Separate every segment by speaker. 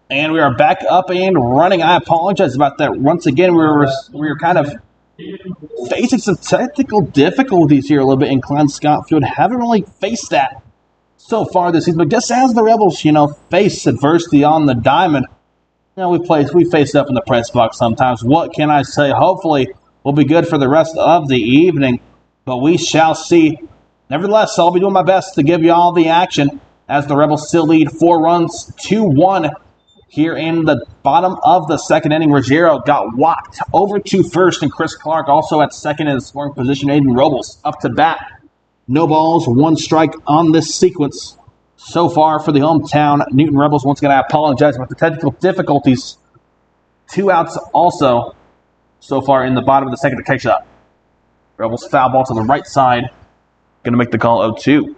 Speaker 1: And we are back up and running. I apologize about that. Once again, we were kind of facing some technical difficulties here a little bit in Klein Scott Field. Haven't really faced that so far this season, but just as the Rebels, face adversity on the diamond, we face up in the press box sometimes. What can I say? Hopefully, we'll be good for the rest of the evening, but we shall see. Nevertheless, I'll be doing my best to give you all the action as the Rebels still lead 4 runs, 2-1. Here in the bottom of the second inning, Ruggiero got walked over to first, and Chris Clark also at second in the scoring position. Aiden Robles up to bat. No balls, 1 strike on this sequence so far for the hometown Newton Rebels. Once again, I apologize about the technical difficulties. 2 outs also so far in the bottom of the second to catch up. Rebels foul ball to the right side. Going to make the call 0-2.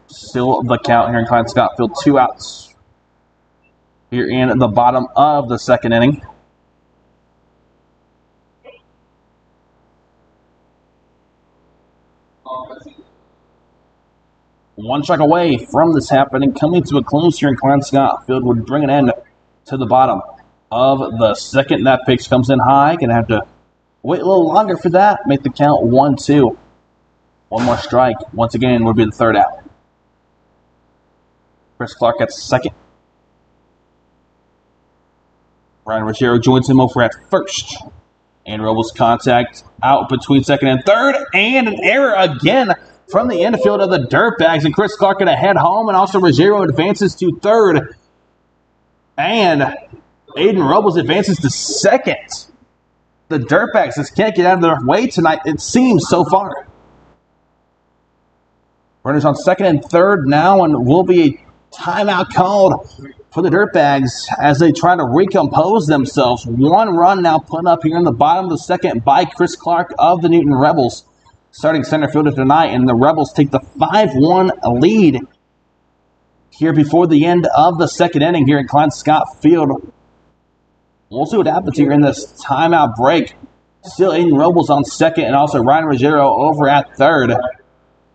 Speaker 1: Still the count here in Klein Scott Field. 2 outs here in the bottom of the second inning. One strike away from this happening. Coming to a close here in Klein Scott Field would bring an end to the bottom of the second. That pitch comes in high. Going to have to wait a little longer for that. Make the count 1-2. 1 more strike. Once again would be the third out. Chris Clark at second. Ryan Ruggiero joins him over at first. And Robles contact out between second and third. And an error again from the infield of the Dirtbags. And Chris Clark going to head home. And also Ruggiero advances to third. And Aiden Robles advances to second. The Dirtbags just can't get out of their way tonight, it seems, so far. Runners on second and third now, and will be a timeout called for the Dirtbags as they try to recompose themselves. 1 run now put up here in the bottom of the second by Chris Clark of the Newton Rebels, starting center fielder tonight, and the Rebels take the 5-1 lead here before the end of the second inning here in Klein Scott Field. We'll see what happens here in this timeout break. Still Aiden Robles on second, and also Ryan Ruggiero over at third.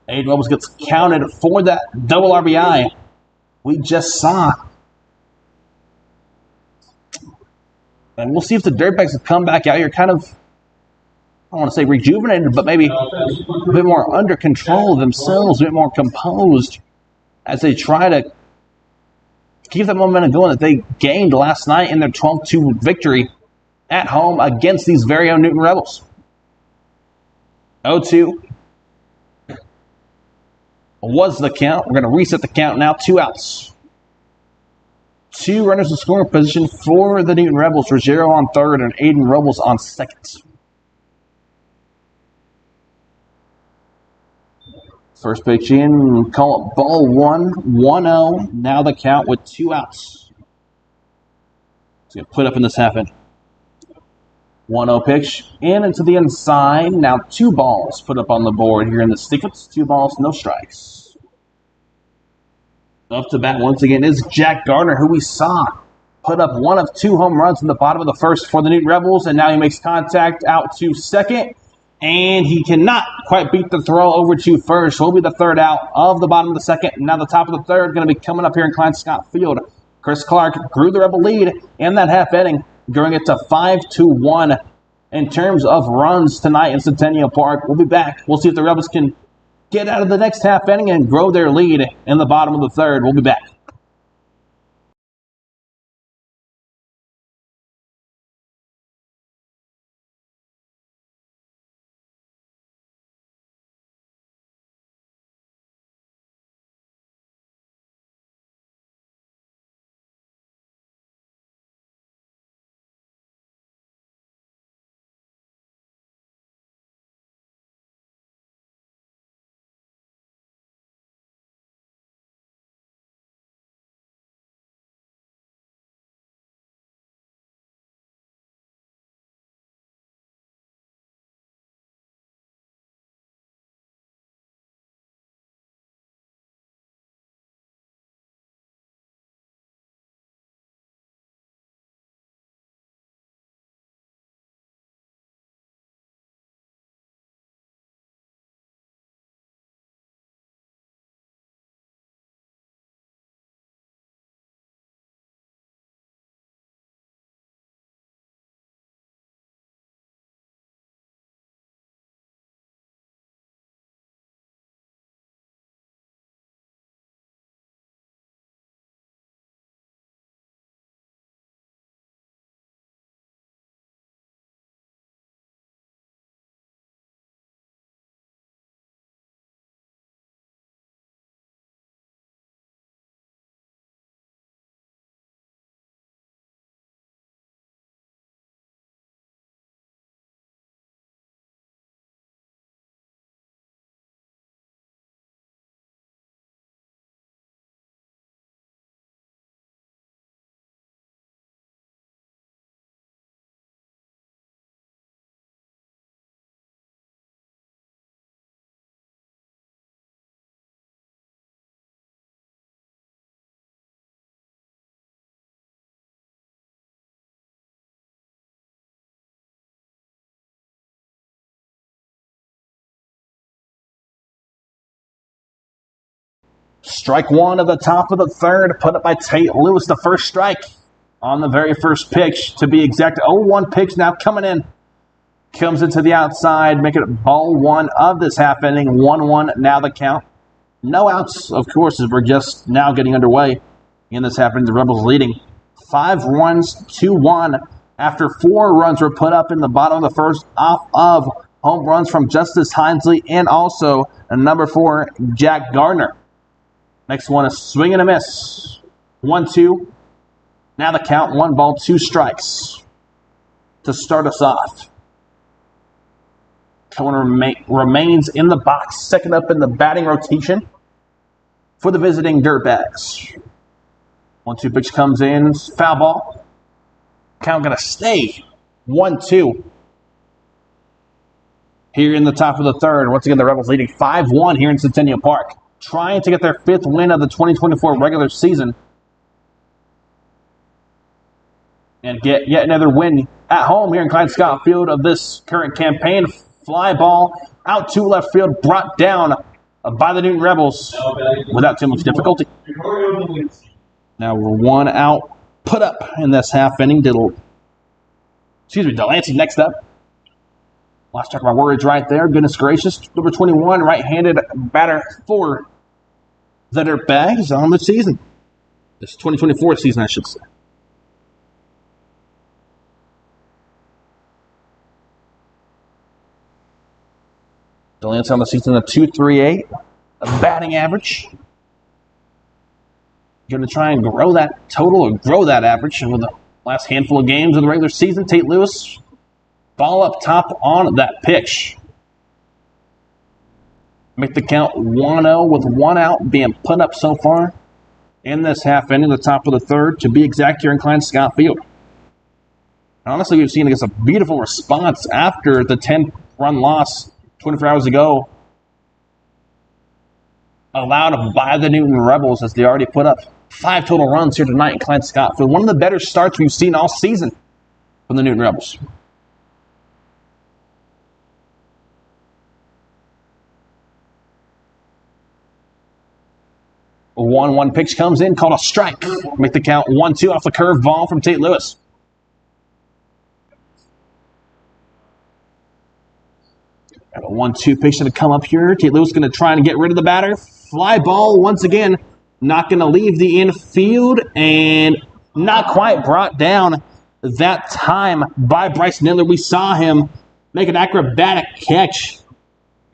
Speaker 1: Aiden Robles gets counted for that double RBI we just saw. And we'll see if the Dirtbags have come back out here kind of, I don't want to say rejuvenated, but maybe a bit more under control of themselves, a bit more composed as they try to keep that momentum going that they gained last night in their 12-2 victory at home against these very own Newton Rebels. 0-2 was the count. We're going to reset the count now. 2 outs. 2 runners in scoring position for the Newton Rebels. Ruggiero on third and Aiden Robles on second. First pitch in, call it ball 1, 1-0. Now the count with 2 outs. It's going to put up in this half inning. 1-0 pitch in into the inside. Now 2 balls put up on the board here in the sequence. 2 balls, no strikes. Up to bat once again is Jack Gardner, who we saw put up 1 of 2 home runs in the bottom of the first for the Newton Rebels, and now he makes contact out to second, and he cannot quite beat the throw over to first. Will be the third out of the bottom of the second. Now the top of the third going to be coming up here in Klein Scott Field. Chris Clark grew the Rebel lead in that half inning, growing it to 5-1 in terms of runs tonight in Centennial Park. We'll be back. We'll see if the Rebels can get out of the next half inning and grow their lead in the bottom of the third. We'll be back. Strike one of the top of the third, put up by Tate Lewis, the first strike on the very first pitch. To be exact, 0-1 pitch now coming in. Comes into the outside, making it ball one of this half inning. 1-1 now the count. No outs, of course, as we're just now getting underway in this half inning. The Rebels leading 5 runs, 2-1 after 4 runs were put up in the bottom of the first off of home runs from Justice Hinesley and also number 4, Jack Gardner. Next one, a swing and a miss. 1-2. Now the count, 1 ball, 2 strikes to start us off. Cohen remains in the box, second up in the batting rotation for the visiting Dirtbags. 1-2 pitch comes in, foul ball. Count going to stay 1-2. Here in the top of the third, once again the Rebels leading 5-1 here in Centennial Park, trying to get their 5th win of the 2024 regular season and get yet another win at home here in Klein Scott Field of this current campaign. Fly ball out to left field, brought down by the Newton Rebels without too much difficulty. Now we're 1 out, put up in this half inning. Delancey next up. Lost track of my words right there. Goodness gracious. Number 21, right-handed batter for the Dirtbags on the season. This 2024 season, I should say. Delancey on the season, a 2.38, a batting average. Going to try and grow that total or grow that average over the last handful of games of the regular season. Tate Lewis, ball up top on that pitch. Make the count 1-0 with 1 out being put up so far in this half inning, the top of the third, to be exact here in Klein Scott Field. Honestly, we've seen a beautiful response after the 10-run loss 24 hours ago, allowed by the Newton Rebels as they already put up 5 total runs here tonight in Klein Scott Field. One of the better starts we've seen all season from the Newton Rebels. A 1-1 pitch comes in, called a strike. Make the count 1-2 off the curve ball from Tate Lewis. Got a 1-2 pitch to come up here. Tate Lewis going to try and get rid of the batter. Fly ball once again. Not going to leave the infield and not quite brought down that time by Bryce Nidler. We saw him make an acrobatic catch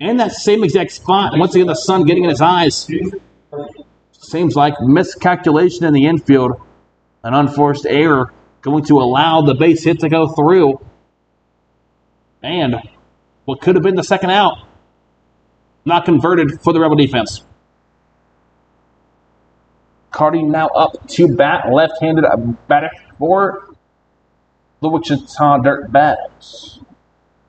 Speaker 1: in that same exact spot. Once again, the sun getting in his eyes. Seems like miscalculation in the infield. An unforced error going to allow the base hit to go through. And what could have been the second out, not converted for the Rebel defense. Cardi now up to bat, left-handed batter for the Wichita Dirtbags.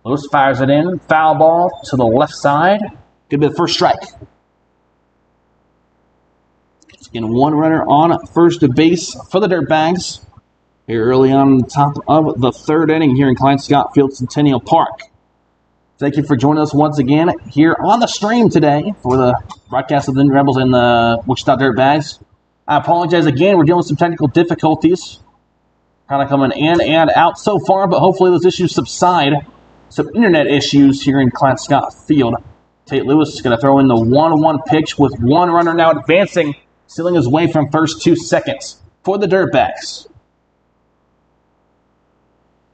Speaker 1: Lewis fires it in, foul ball to the left side. Could be the first strike. Again, 1 runner on first base for the Dirtbags here early on the top of the third inning here in Klein Scott Field, Centennial Park. Thank you for joining us once again here on the stream today for the broadcast of the Rebels and the Wichita Dirtbags. I apologize again. We're dealing with some technical difficulties. Kind of coming in and out so far, but hopefully those issues subside. Some internet issues here in Klein Scott Field. Tate Lewis is going to throw in the 1-1 pitch with 1 runner now advancing, stealing his way from first to seconds for the Dirtbags.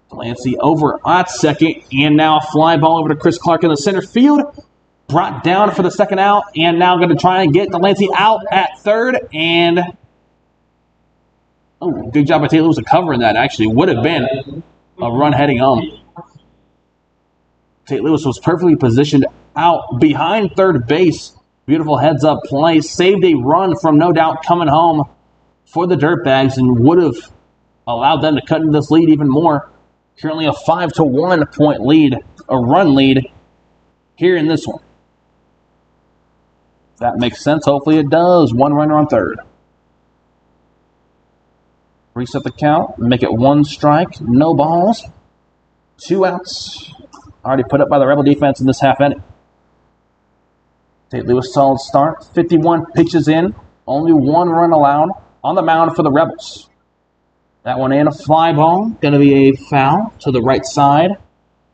Speaker 1: Delancey over at second, and now a fly ball over to Chris Clark in the center field. Brought down for the second out, and now going to try and get Delancey out at third. And good job by Tate Lewis of covering that. Actually, would have been a run heading home. Tate Lewis was perfectly positioned out behind third base. Beautiful heads-up play. Saved a run from no doubt coming home for the Dirtbags and would have allowed them to cut into this lead even more. Currently a 5-1 point lead, a run lead here in this one. If that makes sense, hopefully it does. 1 runner on third. Reset the count, make it 1 strike, no balls, 2 outs. Already put up by the Rebel defense in this half inning. St. Louis solid start. 51 pitches in. Only 1 run allowed on the mound for the Rebels. That one in, a fly ball. Going to be a foul to the right side.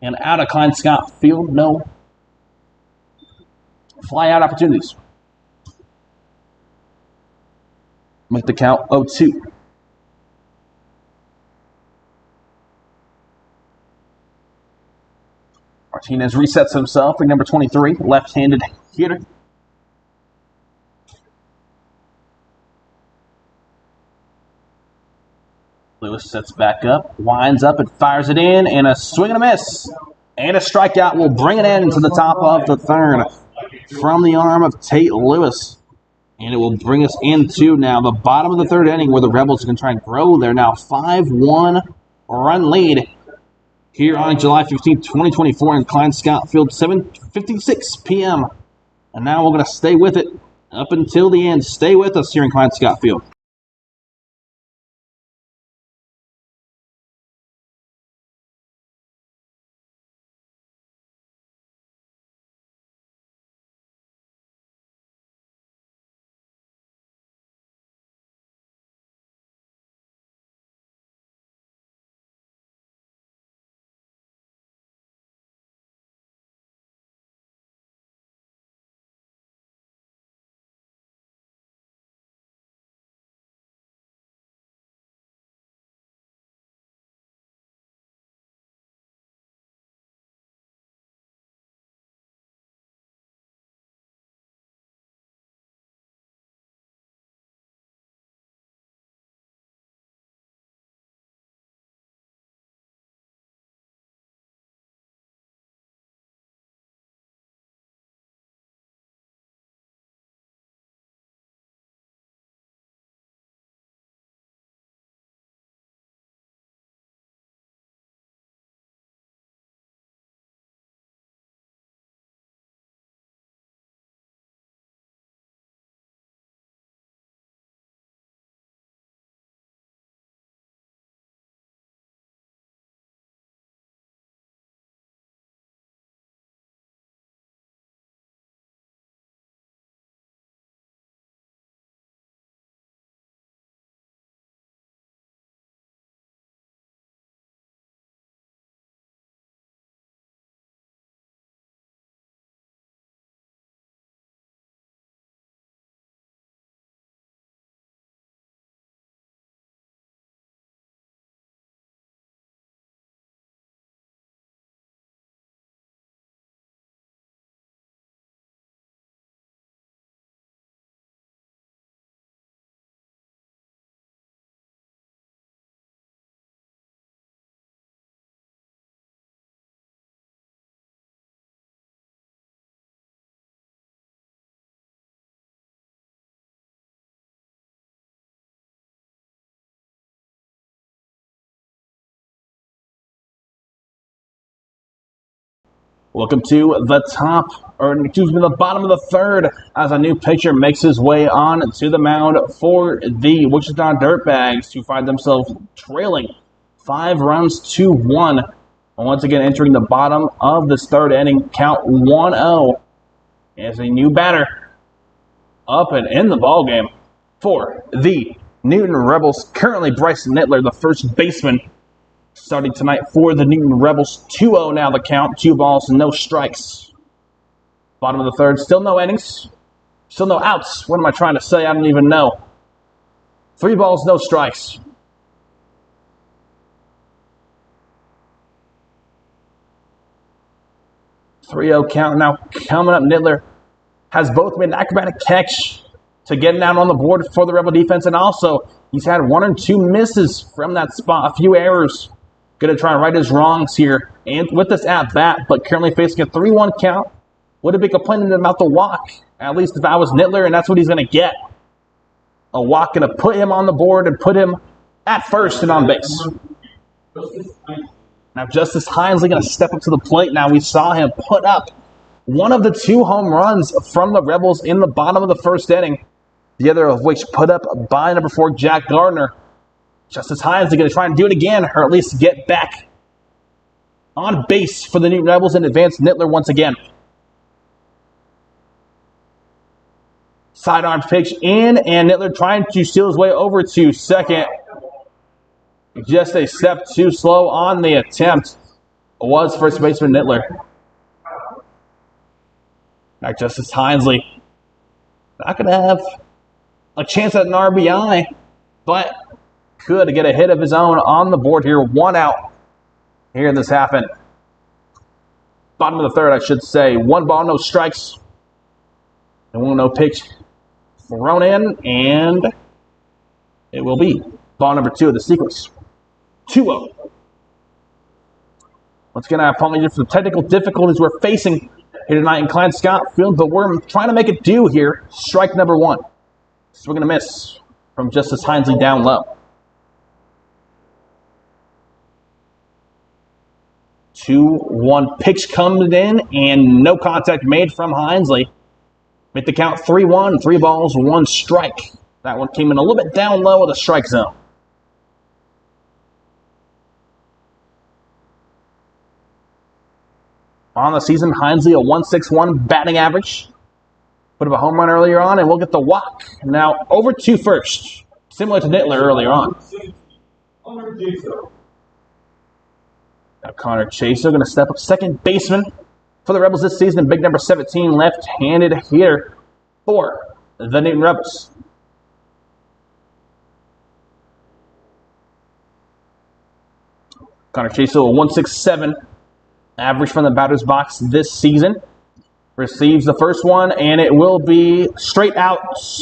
Speaker 1: And out of Klein Scott Field. No fly out opportunities. Make the count 0-2. Martinez resets himself for number 23, left-handed hitter. Lewis sets back up, winds up and fires it in, and a swing and a miss. And a strikeout will bring it in to the top of the third from the arm of Tate Lewis. And it will bring us into now the bottom of the third inning where the Rebels are going to try and grow their now 5-1 run lead here on July 15, 2024 in Klein Scott Field, 7:56 p.m. And now we're going to stay with it up until the end. Stay with us here in Klein Scott Field. Welcome to the bottom of the third as a new pitcher makes his way on to the mound for the Wichita Dirtbags to find themselves trailing 5 runs to 1. And once again, entering the bottom of this third inning, count 1-0 as a new batter up and in the ballgame for the Newton Rebels. Currently, Bryson Nittler, the first baseman, starting tonight for the Newton Rebels. 2-0 now the count. 2 balls, no strikes. Bottom of the third. Still no innings. Still no outs. What am I trying to say? I don't even know. 3 balls, no strikes. .30 count. Now coming up, Nittler has both made an acrobatic catch to get down on the board for the Rebel defense, and also he's had 1 or 2 misses from that spot. A few errors. Going to try and right his wrongs here and with this at-bat, but currently facing a 3-1 count. Would have been complaining about the walk, at least if I was Nittler, and that's what he's going to get. A walk going to put him on the board and put him at first and on base. Now Justice Heinsley going to step up to the plate. Now we saw him put up one of the 2 home runs from the Rebels in the bottom of the first inning, the other of which put up by number 4, Jack Gardner. Justice Hines is going to try and do it again, or at least get back on base for the Newton Rebels and advance Nittler once again. Sidearm pitch in, and Nittler trying to steal his way over to second. Just a step too slow on the attempt. Was first baseman Nittler. Back Justice Hinesley. Not going to have a chance at an RBI, but could get a hit of his own on the board here. 1 out here in this half inning. Bottom of the third, I should say. 1 ball, no strikes. And 1 no pitch thrown in, and it will be ball number 2 of the sequence. 2-0. Once again, I apologize for the technical difficulties we're facing here tonight in Klein Scott Field, but we're trying to make it do here. Strike number 1. Swing and a miss from Justice Hinesley down low. 2-1 pitch comes in, and no contact made from Hinesley. Make the count 3-1, 3 balls, 1 strike. That one came in a little bit down low of the strike zone. On the season, Hinesley a .161 batting average. Put up a home run earlier on, and we'll get the walk. Now over to first, similar to Nittler earlier on. Now Connor Chaser going to step up second baseman for the Rebels this season. Big number 17 left-handed hitter for the Newton Rebels. Connor Chaser a .167 average from the batter's box this season. Receives the first one, and it will be straight out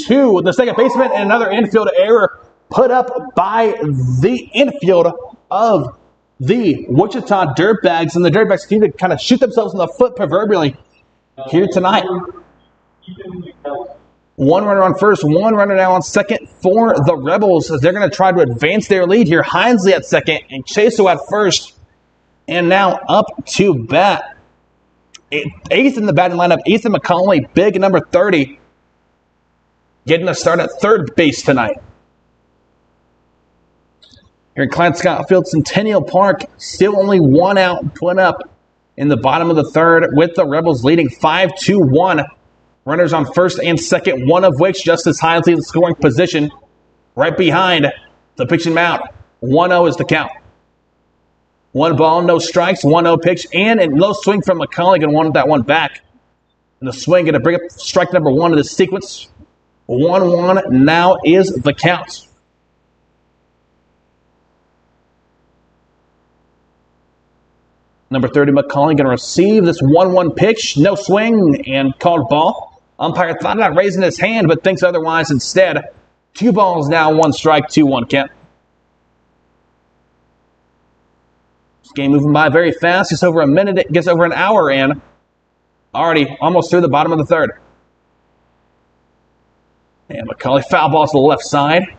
Speaker 1: to the second baseman, and another infield error put up by the infield of the Wichita Dirtbags, and the Dirtbags continue to kind of shoot themselves in the foot proverbially here tonight. 1 runner on first, 1 runner now on second for the Rebels as they're going to try to advance their lead here. Hinesley at second and Chaso at first, and now up to bat. 8th in the batting lineup, Ethan McCauley, big number 30, getting a start at third base tonight. Here in Klein Scott Field, Centennial Park, still only 1 out put up in the bottom of the third, with the Rebels leading 5-1. Runners on first and second, one of which Justice Hinesley in the scoring position. Right behind the pitching mound. 1-0 is the count. 1 ball, no strikes, 1-0 pitch, and a low swing from McCauley. Going to want that one back. And the swing going to bring up strike number 1 of the sequence. 1-1 now is the count. Number 30, McCauley, going to receive this 1-1 pitch. No swing and called ball. Umpire thought about raising his hand, but thinks otherwise instead. 2 balls now, 1 strike, 2-1 count. This game moving by very fast. Just over a minute, it gets over an hour in. Already almost through the bottom of the third. And McCauley foul balls to the left side.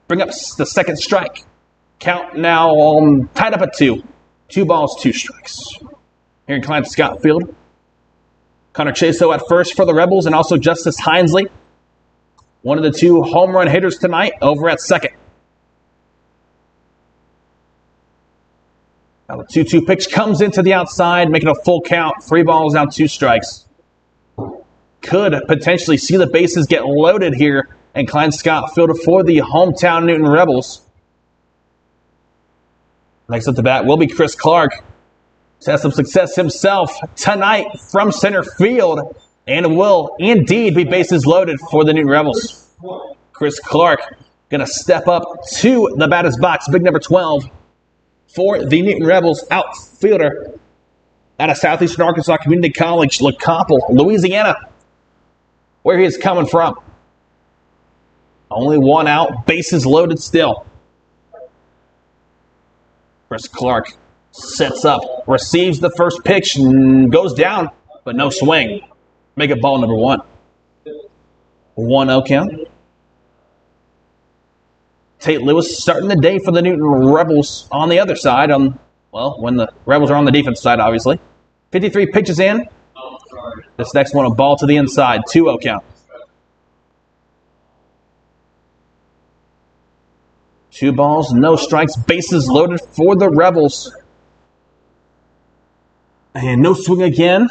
Speaker 1: Bring up the second strike. Count now tied up at 2. 2 balls, 2 strikes. Here in Klein Scott Field. Connor Chaso at first for the Rebels, and also Justice Hinesley. One of the 2 home run hitters tonight over at second. Now the 2-2 pitch comes into the outside, making a full count. 3 balls, now 2 strikes. Could potentially see the bases get loaded here in Klein Scott Field for the hometown Newton Rebels. Next up to bat will be Chris Clark. He's had some success himself tonight from center field, and will indeed be bases loaded for the Newton Rebels. Chris Clark going to step up to the batter's box, big number 12 for the Newton Rebels, outfielder out of Southeastern Arkansas Community College, LaCoppel, Louisiana, where he is coming from. Only 1 out, bases loaded still. Chris Clark sets up, receives the first pitch, and goes down, but no swing. Make it ball number 1. 1-0 count. Tate Lewis starting the day for the Newton Rebels on the other side, when the Rebels are on the defense side, obviously. 53 pitches in. This next one, a ball to the inside. 2-0 count. 2 balls, no strikes, bases loaded for the Rebels. And no swing again.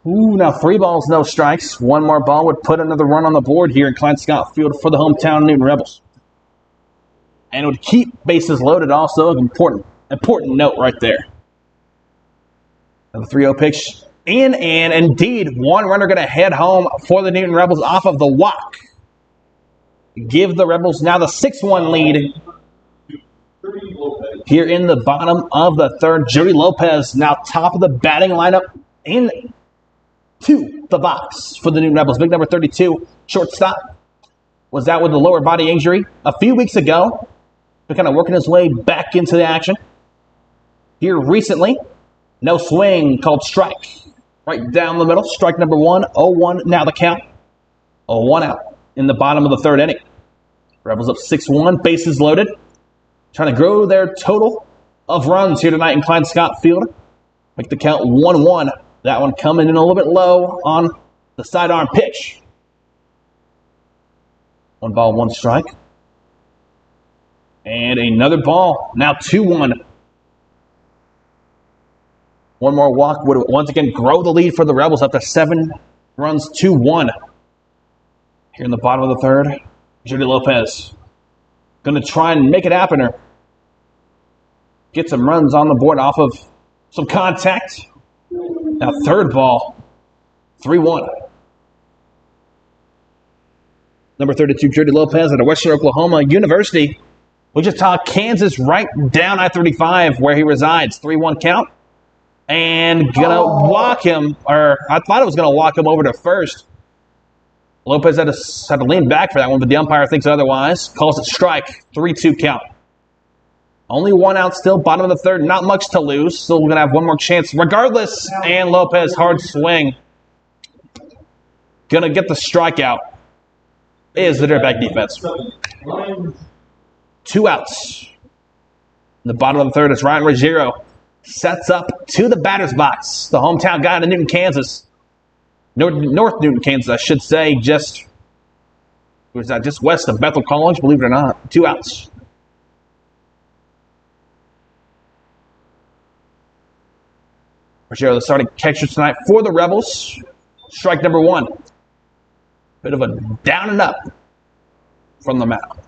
Speaker 1: Ooh, now 3 balls, no strikes. 1 more ball would put another run on the board here in Klein-Scott Field for the hometown Newton Rebels. And it would keep bases loaded also, an important note right there. And the 3-0 pitch in, and indeed, 1 runner going to head home for the Newton Rebels off of the walk. Give the Rebels now the 6-1 lead. Here in the bottom of the 3rd, Jody Lopez now top of the batting lineup into the box for the Newton Rebels. Big number 32, shortstop, was out with a lower body injury a few weeks ago. They're kind of working his way back into the action. Here recently, no swing, called strike. Right down the middle, strike number 1, 0-1 now the count. 0-1 out in the bottom of the 3rd inning. Rebels up 6-1, bases loaded. Trying to grow their total of runs here tonight in Klein-Scott Field. Make the count 1-1. That one coming in a little bit low on the sidearm pitch. 1 ball, 1 strike. And another ball. Now 2-1. 1 more walk would once again grow the lead for the Rebels up to 7 runs, 2-1. Here in the bottom of the 3rd, Jody Lopez going to try and make it happen or get some runs on the board off of some contact. Now 3rd ball, 3-1. Number 32, Jody Lopez at Western Oklahoma University. Wichita, Kansas, right down I-35 where he resides. 3-1 count. And gonna walk him, or I thought it was gonna walk him over to first. Lopez had to lean back for that one, but the umpire thinks otherwise. Calls it strike, 3-2 count. Only 1 out still, bottom of the 3rd, not much to lose. Still gonna have 1 more chance regardless. And Lopez, hard swing. Gonna get the strikeout. Is the Dirtbag defense. 2 outs. In the bottom of the 3rd is Ryan Ruggiero. Sets up to the batter's box. The hometown guy in Newton, Kansas. North Newton, Kansas, I should say. Just west of Bethel College, believe it or not. 2 outs. Ruggiero, the starting catcher tonight for the Rebels. Strike number 1. Bit of a down and up from the mound.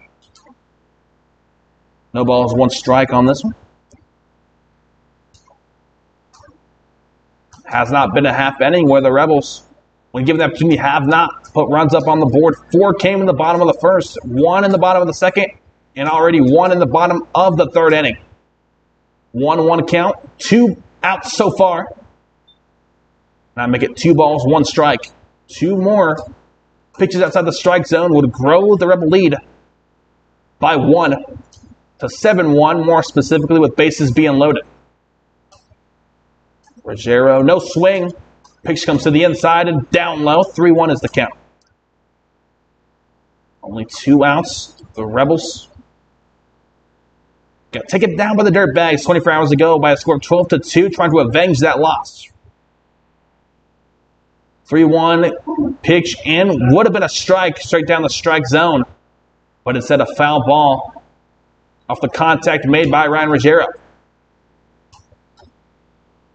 Speaker 1: No balls, 1 strike on this one. Has not been a half inning where the Rebels, when given the opportunity, have not put runs up on the board. 4 came in the bottom of the 1st, 1 in the bottom of the 2nd, and already 1 in the bottom of the 3rd inning. 1-1 count, 2 outs so far. Now make it 2 balls, 1 strike. 2 more pitches outside the strike zone would grow the Rebel lead by 1 to 7-1, more specifically with bases being loaded. Ruggiero, no swing. Pitch comes to the inside and down low. 3-1 is the count. Only 2 outs. The Rebels got taken down by the Dirtbags 24 hours ago by a score of 12-2, trying to avenge that loss. 3-1 pitch and would have been a strike straight down the strike zone, but instead a foul ball off the contact made by Ryan Ruggiero.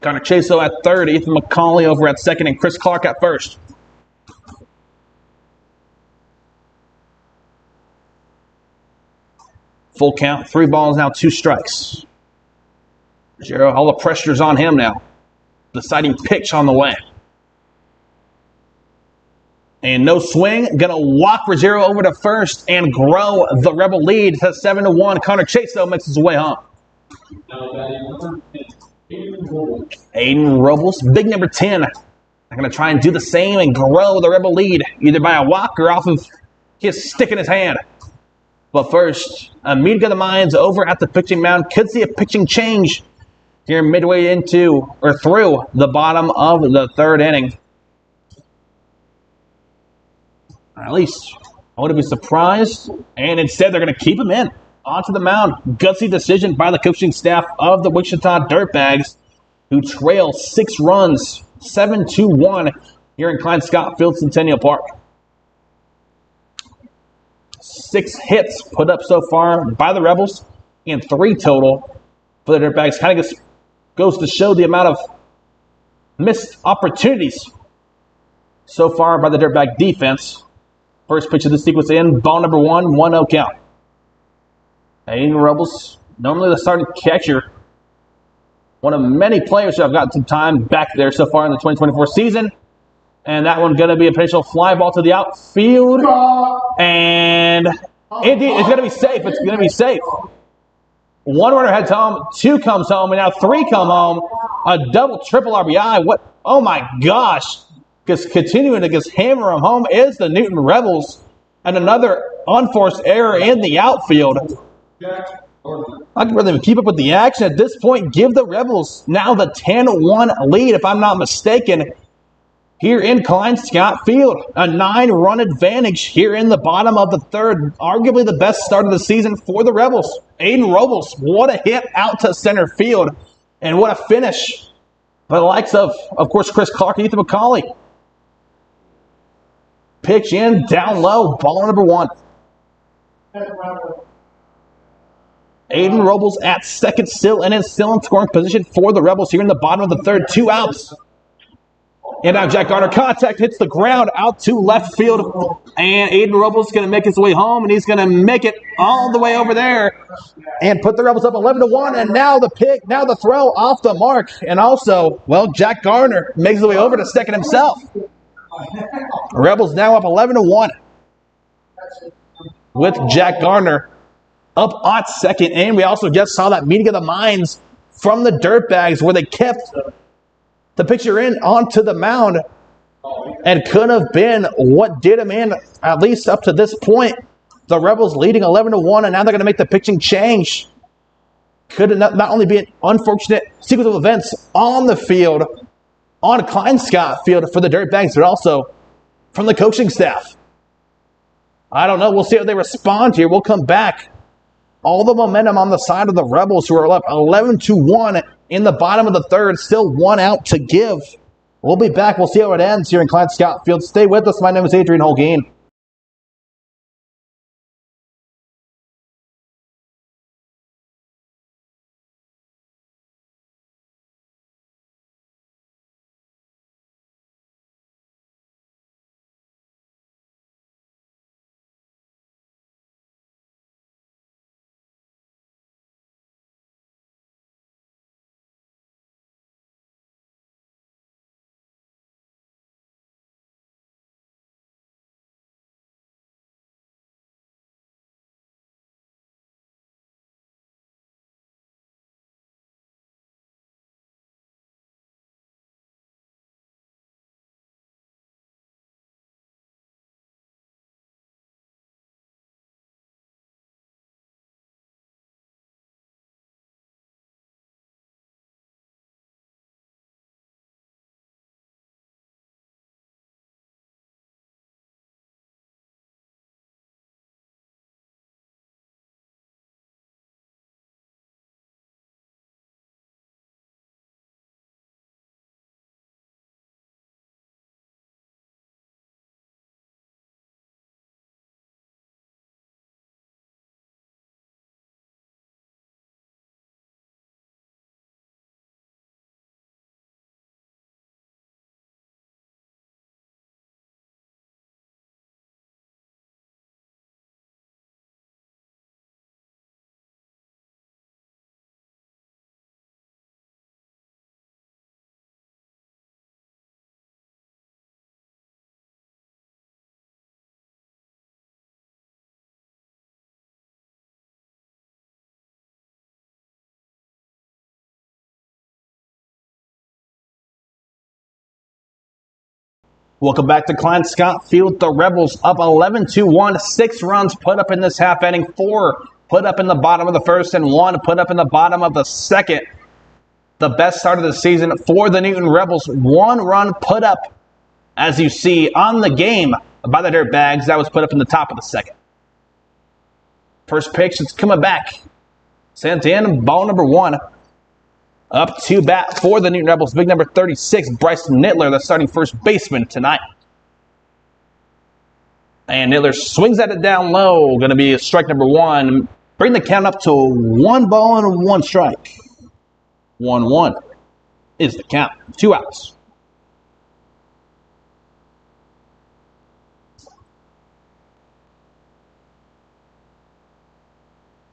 Speaker 1: Connor Chaso at 3rd, Ethan McCauley over at 2nd, and Chris Clark at 1st. Full count, 3 balls now, 2 strikes. Ruggiero, all the pressure's on him now. Deciding pitch on the way. And no swing, gonna walk Ruggiero over to 1st and grow the Rebel lead to 7-1. Connor Chaso makes his way home. Aiden Robles, big number 10. They're going to try and do the same and grow the Rebel lead, either by a walk or off of his stick in his hand. But first, a meeting of the minds over at the pitching mound. Could see a pitching change here midway into or through the bottom of the 3rd inning. At least I wouldn't be surprised. And instead, they're going to keep him in. Onto the mound. Gutsy decision by the coaching staff of the Wichita Dirtbags, who trail 6 runs, 7-1 here in Klein-Scott Field, Centennial Park. 6 hits put up so far by the Rebels, and 3 total for the Dirtbags. Kind of goes to show the amount of missed opportunities so far by the Dirtbag defense. First pitch of the sequence in, ball number 1, 1-0 count. Aiden Rebels, normally the starting catcher. One of many players who have gotten some time back there so far in the 2024 season. And that one going to be a potential fly ball to the outfield. And indeed, it's going to be safe. It's going to be safe. One runner heads home, 2 comes home, and now 3 come home. A double, triple RBI. What? Oh my gosh. Just continuing to just hammer them home is the Newton Rebels. And another unforced error in the outfield. I can really keep up with the action at this point. Give the Rebels now the 10-1 lead, if I'm not mistaken, here in Klein Scott Field. A 9-run advantage here in the bottom of the third. Arguably the best start of the season for the Rebels. Aiden Robles, what a hit out to center field. And what a finish by the likes of course, Chris Clark and Ethan McCauley. Pitch in, down low, ball number 1. Aiden Robles at second still and is still in scoring position for the Rebels here in the bottom of the third. 2 outs. And now Jack Garner, contact, hits the ground out to left field. And Aiden Robles is going to make his way home, and he's going to make it all the way over there and put the Rebels up 11-1. And now the pick, now the throw off the mark. And also, well, Jack Garner makes his way over to second himself. Rebels now up 11-1 with Jack Garner up at second. And we also just saw that meeting of the minds from the Dirtbags where they kept the pitcher in onto the mound and could have been what did him in, at least up to this point. The Rebels leading 11-1, and now they're going to make the pitching change. Could not only be an unfortunate sequence of events on the field, on Klein Scott Field for the Dirtbags, but also from the coaching staff. I don't know. We'll see how they respond here. We'll come back. All the momentum on the side of the Rebels, who are up 11-1 in the bottom of the third. Still 1 out to give. We'll be back. We'll see how it ends here in Klein Scott Field. Stay with us. My name is Adrian Holguin. Welcome back to Klein Scott Field. The Rebels up 11-1. 6 runs put up in this half inning. 4 put up in the bottom of the first and 1 put up in the bottom of the second. The best start of the season for the Newton Rebels. 1 run put up, as you see, on the game by the Dirtbags. That was put up in the top of the second. First pitch, it's coming back. Sent in, ball number 1. Up to bat for the Newton Rebels, big number 36, Bryson Nittler, the starting first baseman tonight. And Nittler swings at it down low. Going to be a strike number 1. Bring the count up to 1 ball and 1 strike. 1-1 is the count. 2 outs.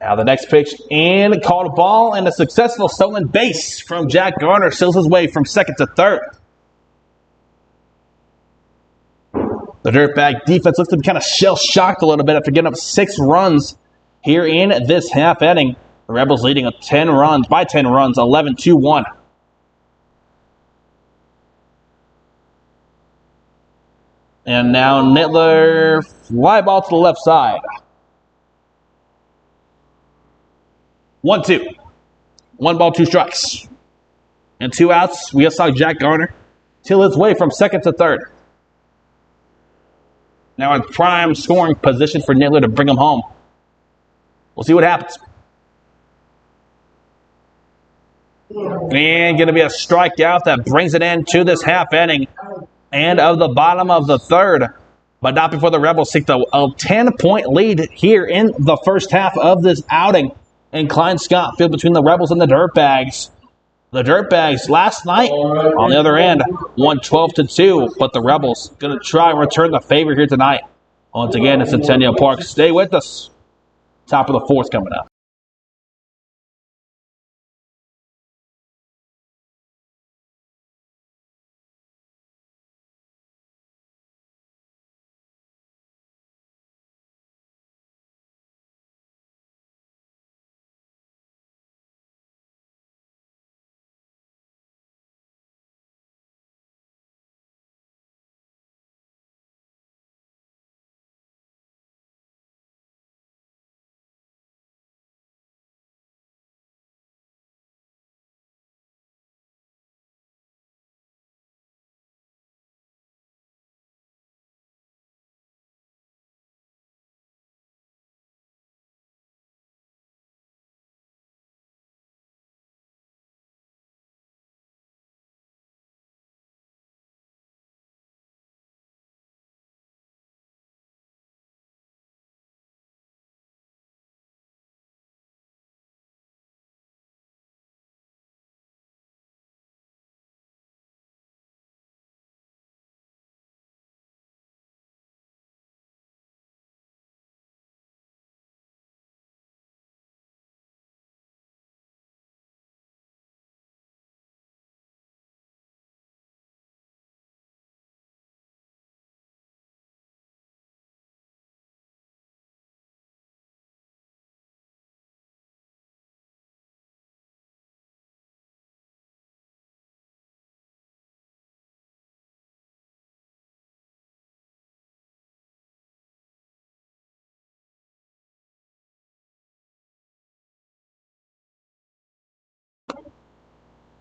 Speaker 1: Now the next pitch and called a ball, and a successful stolen base from Jack Garner seals his way from second to third. The Dirtbag defense looks to be kind of shell-shocked a little bit after getting up 6 runs here in this half inning. The Rebels leading by 10 runs, 11-1. And now Nittler, fly ball to the left side. 1-2. 1 ball, 2 strikes. And 2 outs. We just saw Jack Garner till his way from second to third. Now in prime scoring position for Nittler to bring him home. We'll see what happens. And going to be a strikeout that brings it into this half inning. And of the bottom of the third, but not before the Rebels take a 10-point lead here in the first half of this outing in Klein Scott Field between the Rebels and the Dirtbags. The Dirtbags last night, on the other end, won 12-2, but the Rebels going to try and return the favor here tonight. Once again, at Centennial Park. Stay with us. Top of the fourth coming up.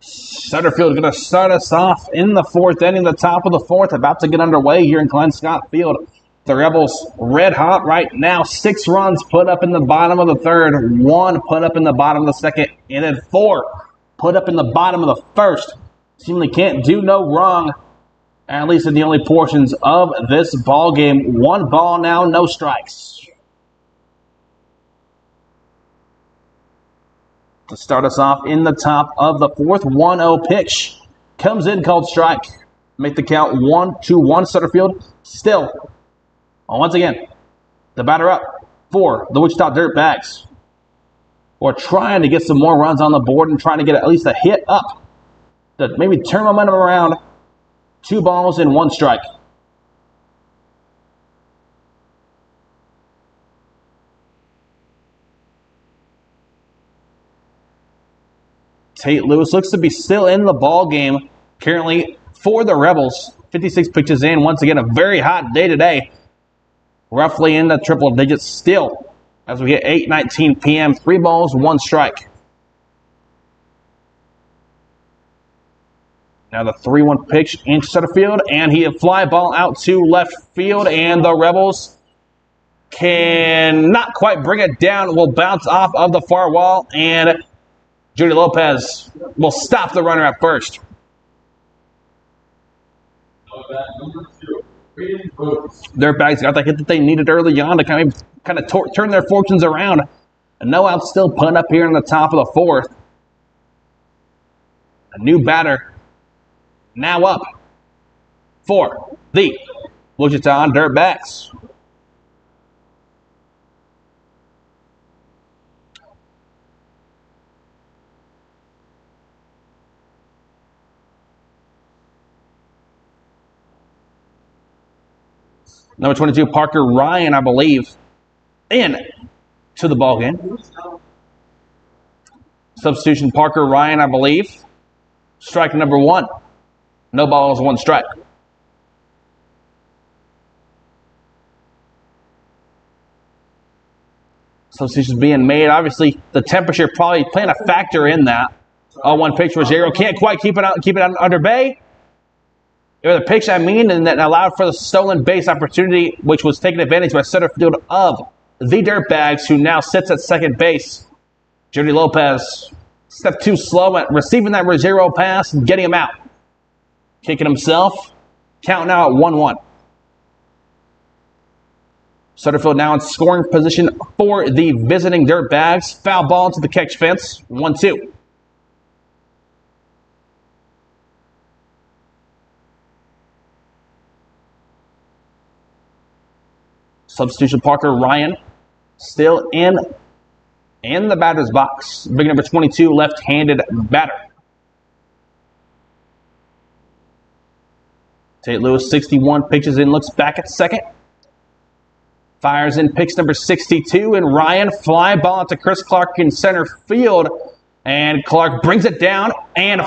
Speaker 1: Sutterfield going to start us off in the fourth inning, the top of the fourth, about to get underway here in Glenn Scott Field. The Rebels red hot right now. 6 runs put up in the bottom of the third, 1 put up in the bottom of the second, and then 4 put up in the bottom of the first. Seemingly can't do no wrong, at least in the only portions of this ball game. 1 ball now, no strikes. To start us off in the top of the fourth, 1-0 pitch. Comes in, called strike. Make the count 1-1. Sutterfield still. Once again, the batter up for the Wichita Dirtbags. We're trying to get some more runs on the board and trying to get at least a hit up to maybe turn momentum around. 2 balls and 1 strike. Tate Lewis looks to be still in the ball game currently for the Rebels. 56 pitches in. Once again, a very hot day today. Roughly in the triple digits still as we hit 8:19 p.m. 3 balls, 1 strike. Now the 3-1 pitch into center field, and he a fly ball out to left field, and the Rebels can not quite bring it down. Will bounce off of the far wall, and Judy Lopez will stop the runner at first. Dirtbags got the hit that they needed early on to kind of turn their fortunes around. A no out still put up here in the top of the fourth. A new batter now up for the Wichita Dirtbags. Number 22, Parker Ryan, I believe, in to the ball game. Substitution, Parker Ryan, I believe. Strike number 1. No balls, 1 strike. Substitutions being made. Obviously, the temperature probably playing a factor in that. 0-1 pitch for Zero. Can't quite keep it out under bay. It was a pitch, and that allowed for the stolen base opportunity, which was taken advantage by center field of the Dirtbags, who now sits at second base. Jody Lopez, step too slow at receiving that zero pass and getting him out. Kicking himself. Count now at 1-1. Sutterfield now in scoring position for the visiting Dirtbags. Foul ball to the catch fence. 1-2. Substitution Parker Ryan still in the batter's box. Big number 22, left-handed batter. Tate Lewis, 61, pitches in, looks back at second. Fires in, picks number 62, and Ryan fly ball out to Chris Clark in center field. And Clark brings it down and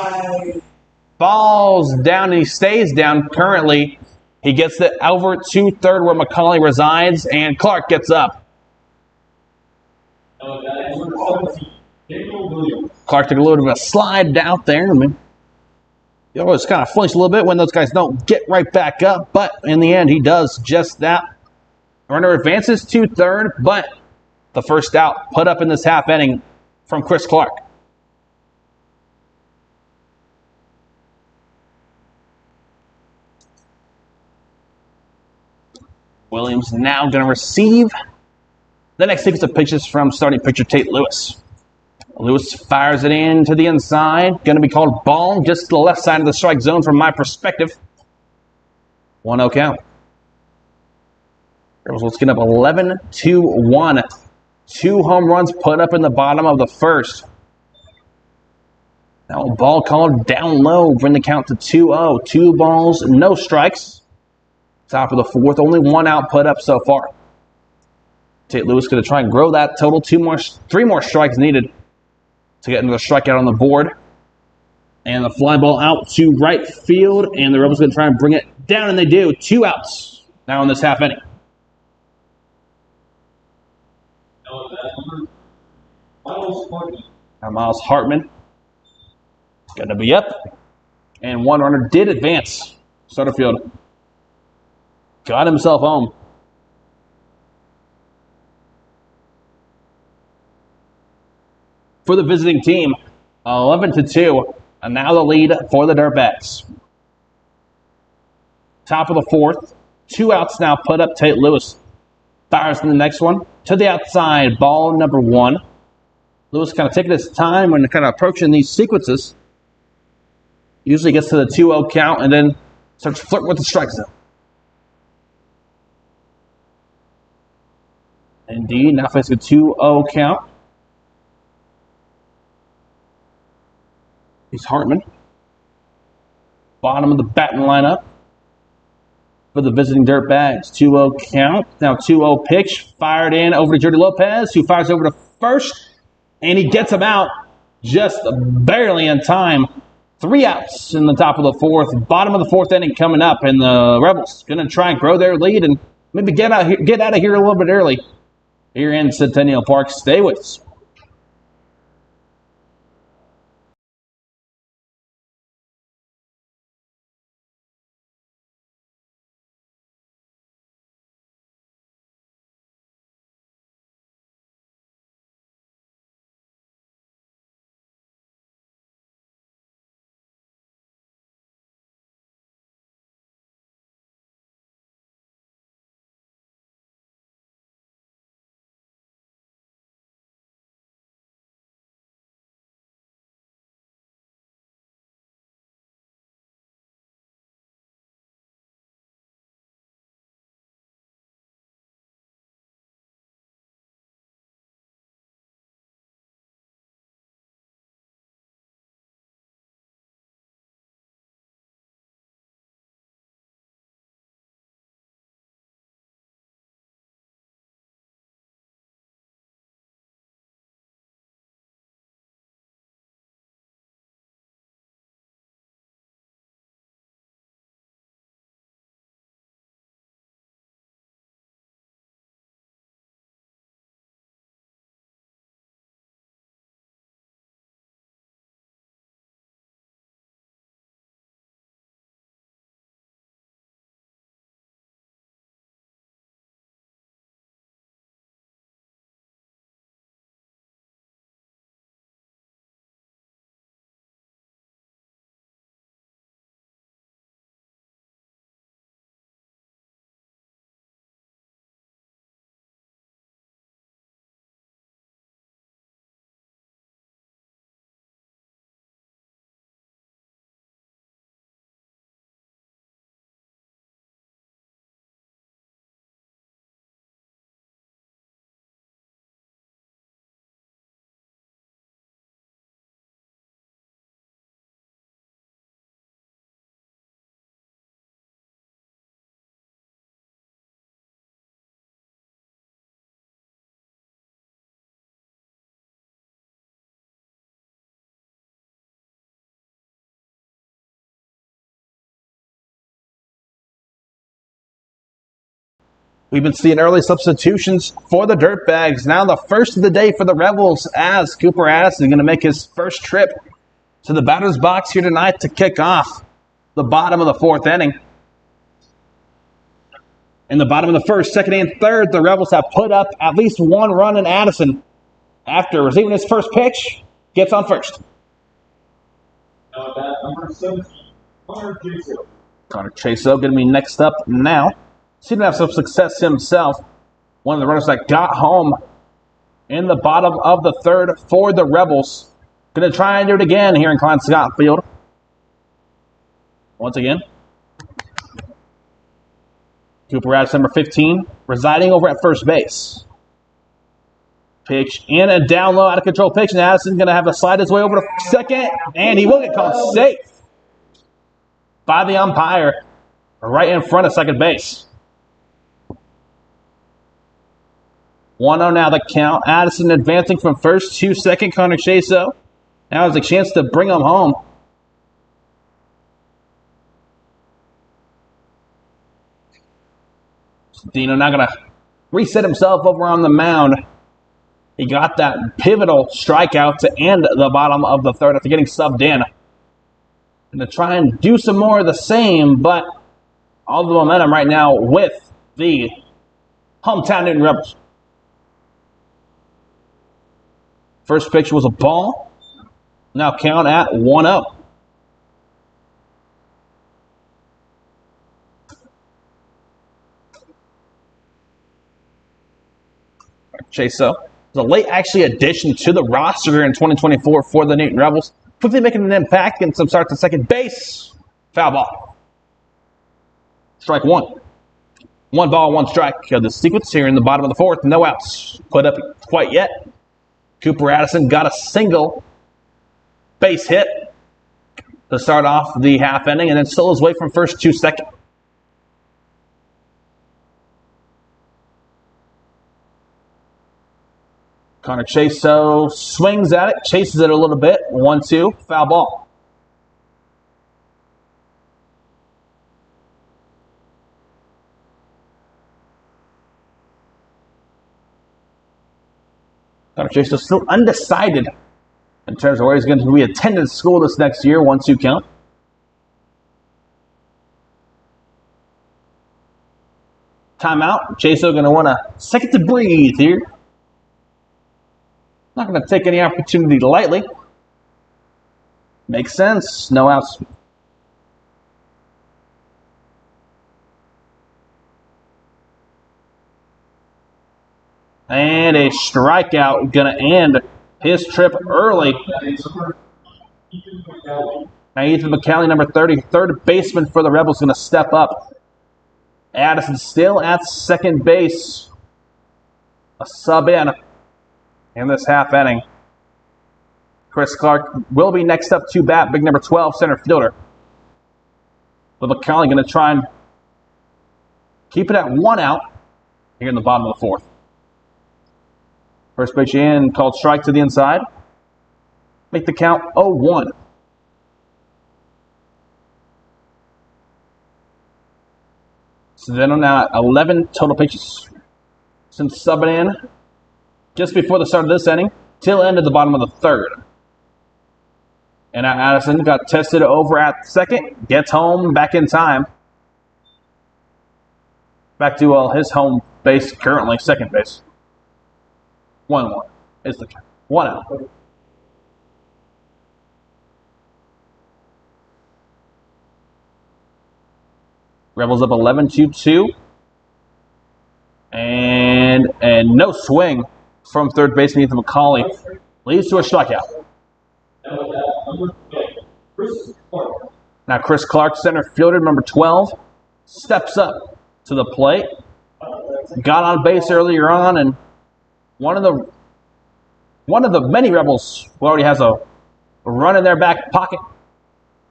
Speaker 1: falls down, and he stays down currently. He gets it over to third where McCauley resides, and Clark gets up. Clark took a little bit of a slide out there. I mean, you always kind of flinch a little bit when those guys don't get right back up, but in the end, he does just that. Runner advances to third, but the first out put up in this half inning from Chris Clark. Williams now going to receive the next sequence of pitches from starting pitcher Tate Lewis. Lewis fires it in to the inside. Going to be called ball, just to the left side of the strike zone from my perspective. 1-0 count. Let's get up 11-1. 2 home runs put up in the bottom of the first. Now a ball called down low, bring the count to 2-0. 2 balls, no strikes. Top of the fourth, only 1 out put up so far. Tate Lewis going to try and grow that total. 3 more strikes needed to get another strikeout on the board. And the fly ball out to right field, and the Rebels going to try and bring it down, and they do. 2 outs now in this half inning. Now Miles Hartman going to be up, and 1 runner did advance. Sutterfield got himself home. For the visiting team, 11-2, and now the lead for the Dirtbags. Top of the fourth, 2 outs now put up. Tate Lewis fires in the next one to the outside, ball number 1. Lewis kind of taking his time when kind of approaching these sequences. Usually gets to the 2-0 count and then starts flirting with the strike zone. Indeed, now facing a 2-0 count. He's Hartman. Bottom of the batting lineup for the visiting Dirtbags. 2-0 count. Now 2-0 pitch. Fired in over to Jody Lopez, who fires over to first. And he gets him out just barely in time. 3 outs in the top of the fourth. Bottom of the fourth inning coming up. And the Rebels going to try and grow their lead and maybe get out of here a little bit early. Here in Centennial Park. Stay with us. We've been seeing early substitutions for the Dirtbags. Now the first of the day for the Rebels as Cooper Addison is going to make his first trip to the batter's box here tonight to kick off the bottom of the fourth inning. In the bottom of the first, second, and third, the Rebels have put up at least one run, and Addison, after receiving his first pitch, gets on first.
Speaker 2: Number 17, Connor Jaso.
Speaker 1: Connor Jaso going to be next up now. Seemed to have some success himself. One of the runners that got home in the bottom of the third for the Rebels. Going to try and do it again here in Klein Scott Field. Once again. Cooper Addison, number 15, residing over at first base. Pitch in and down low, out of control pitch, and Addison's going to have to slide his way over to second, and he will get called safe by the umpire right in front of second base. 1-0 now the count. Addison advancing from first to second. Connor Jaso now has a chance to bring him home. Dino now going to reset himself over on the mound. He got that pivotal strikeout to end the bottom of the third after getting subbed in. And to try and do some more of the same, but all the momentum right now with the hometown Newton Rebels. First pitch was a ball. Now count at 1-0. Jaso is a late actually addition to the roster in 2024 for the Newton Rebels. Quickly making an impact and some starts at second base. Foul ball. Strike one. 1 ball, 1 strike of the sequence here in the bottom of the fourth. No outs put up quite yet. Cooper Addison got a single base hit to start off the half inning and then stole his way from first to second. Connor Jaso swings at it, chases it a little bit. 1-2, foul ball. Connor Jaso still undecided in terms of where he's going to be attending school this next year. 1-2 count. Timeout. Jaso going to want a second to breathe here. Not going to take any opportunity lightly. Makes sense. No outs. And a strikeout going to end his trip early. Now Ethan McCallie, number 30, third baseman for the Rebels, going to step up. Addison still at second base. A sub in this half inning. Chris Clark will be next up to bat, big number 12, center fielder. But McCallie going to try and keep it at 1 out here in the bottom of the fourth. First pitch in, called strike to the inside. Make the count 0-1. So then on now 11 total pitches since subbing in just before the start of this inning, till end of the bottom of the third. And Addison got tested over at second, gets home back in time. Back to his home base currently, second base. 1-1 is the count. 1 out. Rebels up 11-2. And no swing from third baseman Ethan McCallie. Leads to a strikeout. Now Chris Clark, center fielder, number 12, steps up to the plate. Got on base earlier on, and one of the many Rebels who already has a run in their back pocket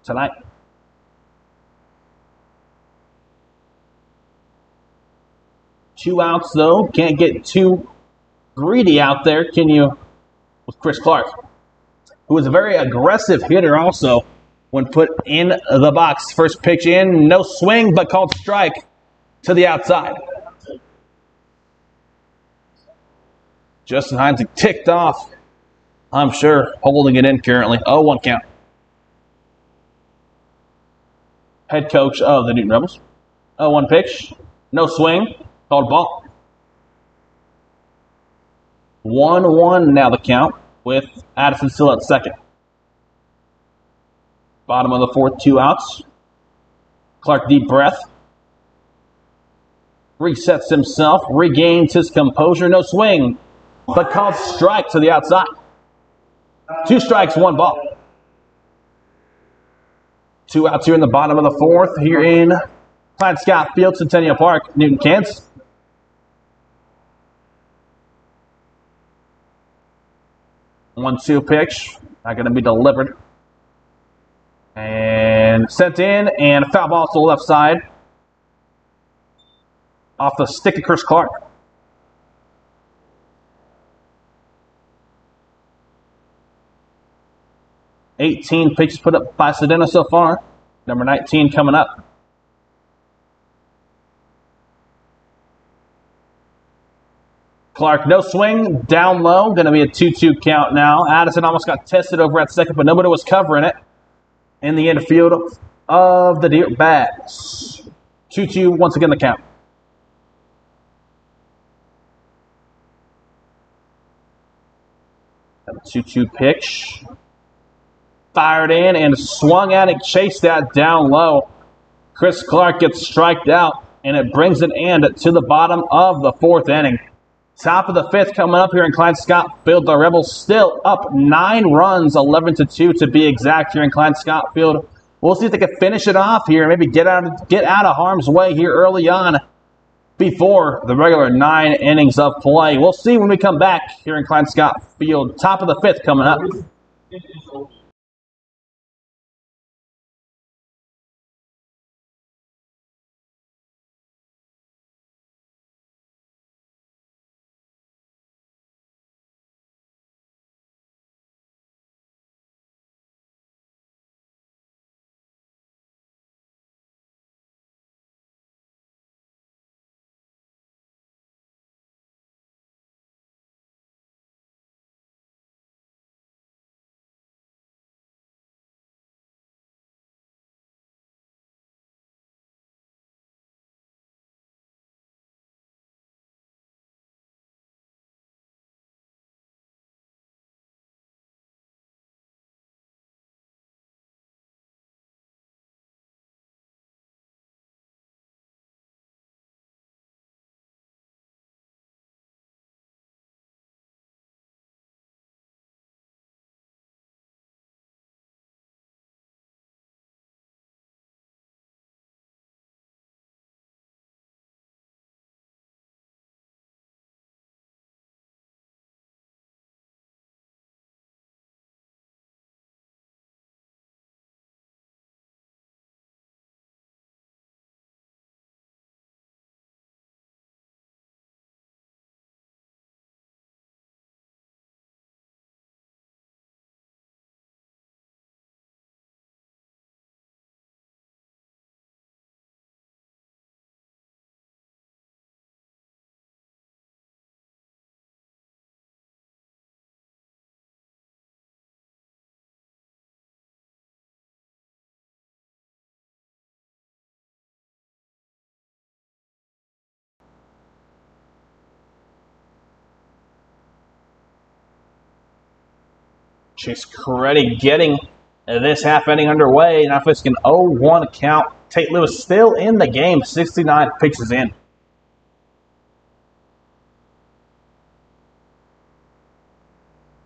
Speaker 1: tonight. Two outs, though. Can't get too greedy out there, can you, with Chris Clark, who is a very aggressive hitter also when put in the box. First pitch in, no swing, but called strike to the outside. Justin Hines ticked off, I'm sure, holding it in currently. 0-1 count. Head coach of the Newton Rebels. 0-1 pitch. No swing. Called ball. 1-1 now the count with Addison still at second. Bottom of the fourth, 2 outs. Clark deep breath. Resets himself. Regains his composure. No swing. But called strike to the outside. 2 strikes, 1 ball. 2 outs here in the bottom of the fourth here in Clyde Scott Field, Centennial Park, Newton, Kansas. One-two pitch. Not going to be delivered. And sent in, and a foul ball to the left side. Off the stick of Chris Clark. $18 pitches put up by Sedena so far. Number 19 coming up. Clark, no swing, down low. Going to be a 2-2 count now. Addison almost got tested over at second, but nobody was covering it in the infield of the Dirtbags. 2-2 once again the count. A 2-2 pitch. Fired in and swung at it, chased that down low. Chris Clark gets striked out, and it brings an end to the bottom of the fourth inning. Top of the fifth coming up here in Clyde Scott Field. The Rebels still up 9 runs, 11-2 to be exact here in Clyde Scott Field. We'll see if they can finish it off here, maybe get out of harm's way here early on before the regular 9 innings of play. We'll see when we come back here in Clyde Scott Field. Top of the fifth coming up. Chase Creddy getting this half inning underway. Now it's an 0-1 count. Tate Lewis still in the game, 69 pitches in.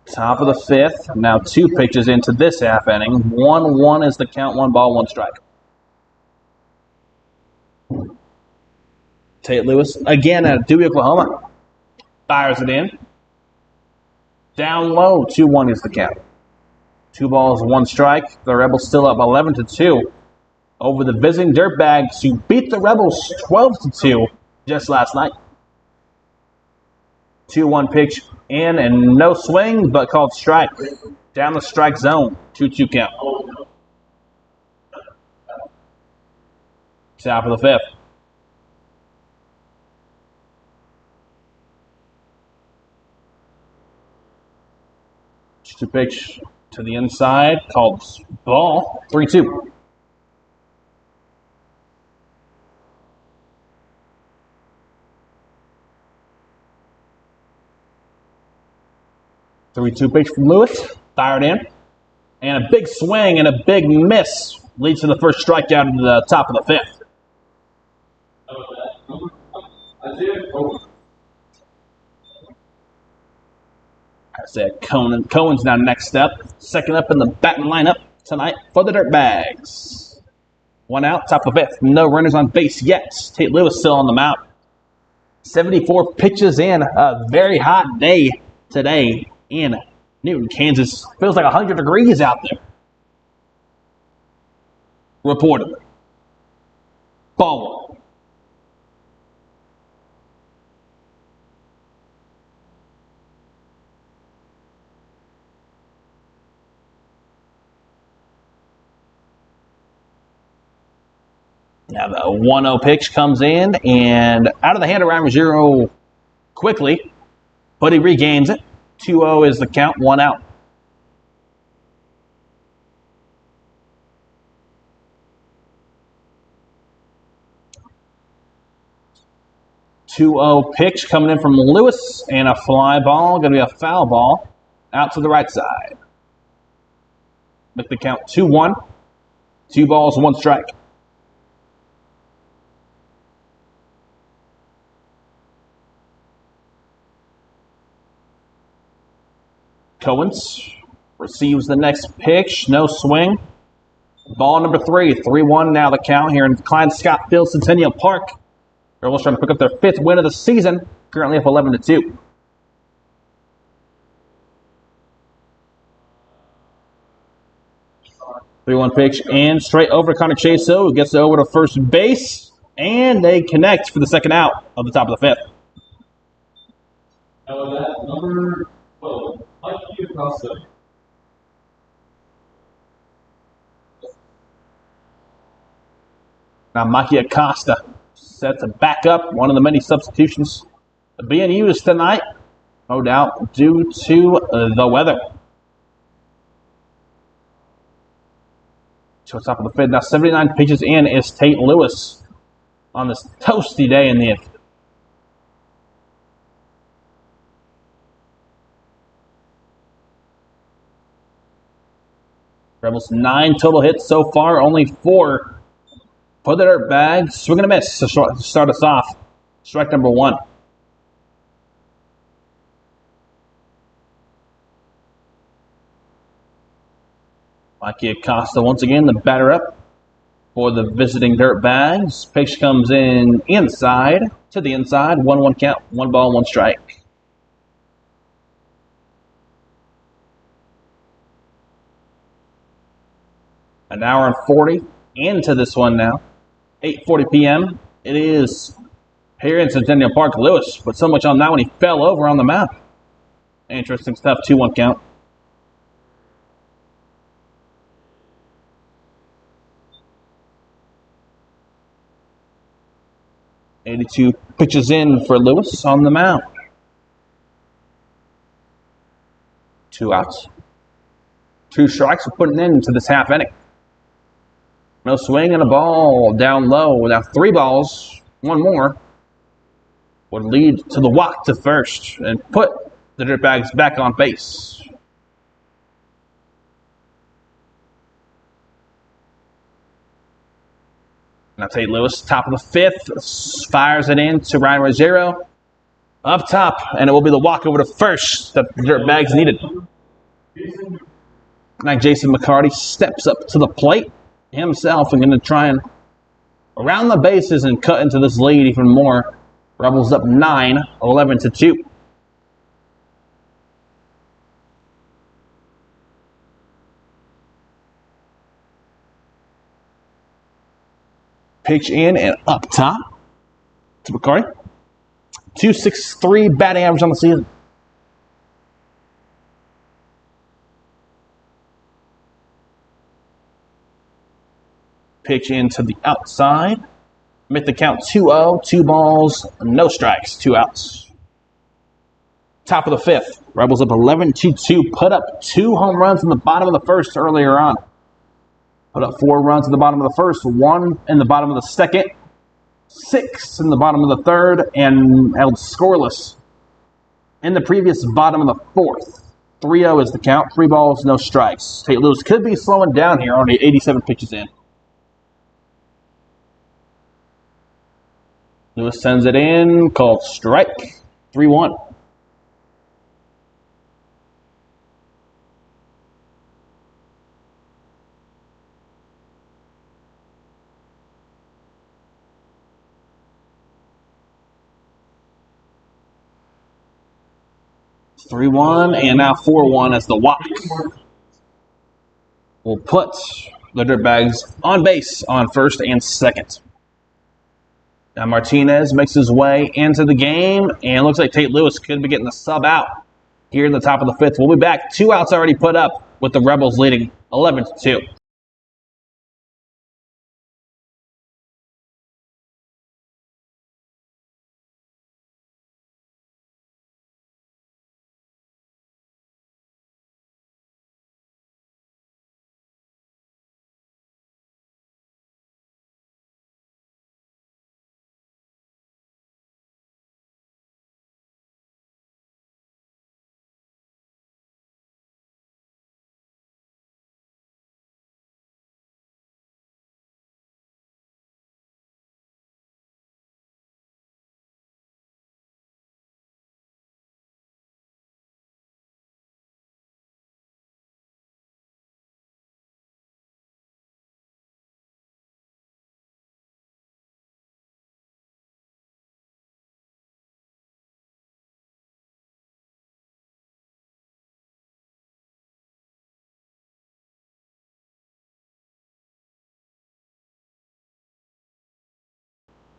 Speaker 1: Top of the fifth. Now 2 pitches into this half inning. 1-1 is the count. 1 ball, 1 strike. Tate Lewis again at Dewey, Oklahoma. Fires it in. Down low, 2-1 is the count. 2 balls, 1 strike. The Rebels still up 11-2 over the visiting Dirtbags, who beat the Rebels 12-2 just last night. 2-1 pitch in and no swing, but called strike. Down the strike zone, 2-2 count. Top of the fifth. 2 pitch to the inside, called ball, 3-2. Three-two pitch from Lewis, fired in, and a big swing and a big miss leads to the first strikeout at the top of the 5th. I said Cohen's now next up, second up in the batting lineup tonight for the Dirtbags. 1 out, top of the 5th, no runners on base yet. Tate Lewis still on the mound. 74 pitches in, a very hot day today in Newton, Kansas. Feels like 100 degrees out there. Reportedly. Ball 1. Now the 1-0 pitch comes in and out of the hand of Ryan Ruggiero quickly, but he regains it. 2-0 is the count, 1 out. Two-0 pitch coming in from Lewis and a fly ball, going to be a foul ball out to the right side. Make the count 2-1. 2 balls, 1 strike. Cohen's receives the next pitch. No swing. Ball number 3. 3-1 now the count here in Klein Scott Field, Centennial Park. Rebels trying to pick up their 5th win of the season. Currently up 11-2. Three-one pitch and straight over to Connor Chaso, who gets it over to first base. And they connect for the second out of the top of the 5th.
Speaker 2: Now that number 12.
Speaker 1: Now Maki Acosta set to back up, one of the many substitutions being used tonight, no doubt due to the weather. To the top of the 5th. Now 79 pitches in is Tate Lewis on this toasty day in the infield. Rebels 9 total hits so far, only 4 for the Dirtbags. Swing and a miss to start us off. Strike number 1. Mikey Acosta once again, the batter up for the visiting Dirtbags. Pitch comes in inside to the inside. 1-1 count, 1 ball, 1 strike. An hour and 40 into this one now. 8:40 p.m. It is here in Centennial Park. Lewis put so much on that when he fell over on the mound. Interesting stuff. 2-1 count. .82 pitches in for Lewis on the mound. 2 outs. 2 strikes for putting into this half inning. No swing and a ball down low. Now 3 balls, 1 more, would lead to the walk to first and put the Dirtbags back on base. Now Tate Lewis, top of the 5th, fires it in to Ryan Ruggiero. Up top, and it will be the walk over to first that the Dirtbags needed. Now Jason McCarty steps up to the plate himself and going to try and around the bases and cut into this lead even more. Rebels up 9, 11-2. Pitch in and up top to McCarty. .263 batting average on the season. Pitch in to the outside. Make the count 2-0, 2 balls, no strikes, 2 outs. Top of the fifth. Rebels up 11-2. Put up 2 home runs in the bottom of the first earlier on. Put up 4 runs in the bottom of the first, 1 in the bottom of the second, 6 in the bottom of the third, and held scoreless in the previous bottom of the fourth. 3-0 is the count. 3 balls, no strikes. St. Louis could be slowing down here, only 87 pitches in. Lewis sends it in, called strike. 3-1. And now 4-1 as the walk will put the Dirtbags on base on first and second. Now Martinez makes his way into the game, and looks like St. Louis could be getting the sub out here in the top of the fifth. We'll be back. 2 outs already put up with the Rebels leading 11-2.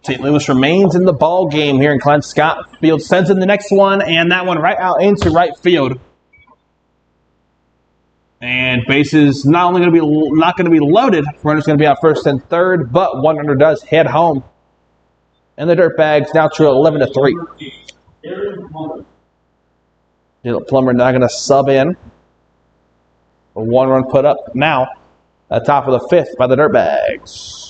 Speaker 1: St. Louis remains in the ball game here in Glenn Scott Field. Sends in the next one, and that one right out into right field. And bases not going to be loaded. Runner's going to be out first and third, but one runner does head home. And the Dirtbags now trail 11-3. Dylan Plummer not going to sub in. A 1-run put up now at top of the fifth by the Dirtbags.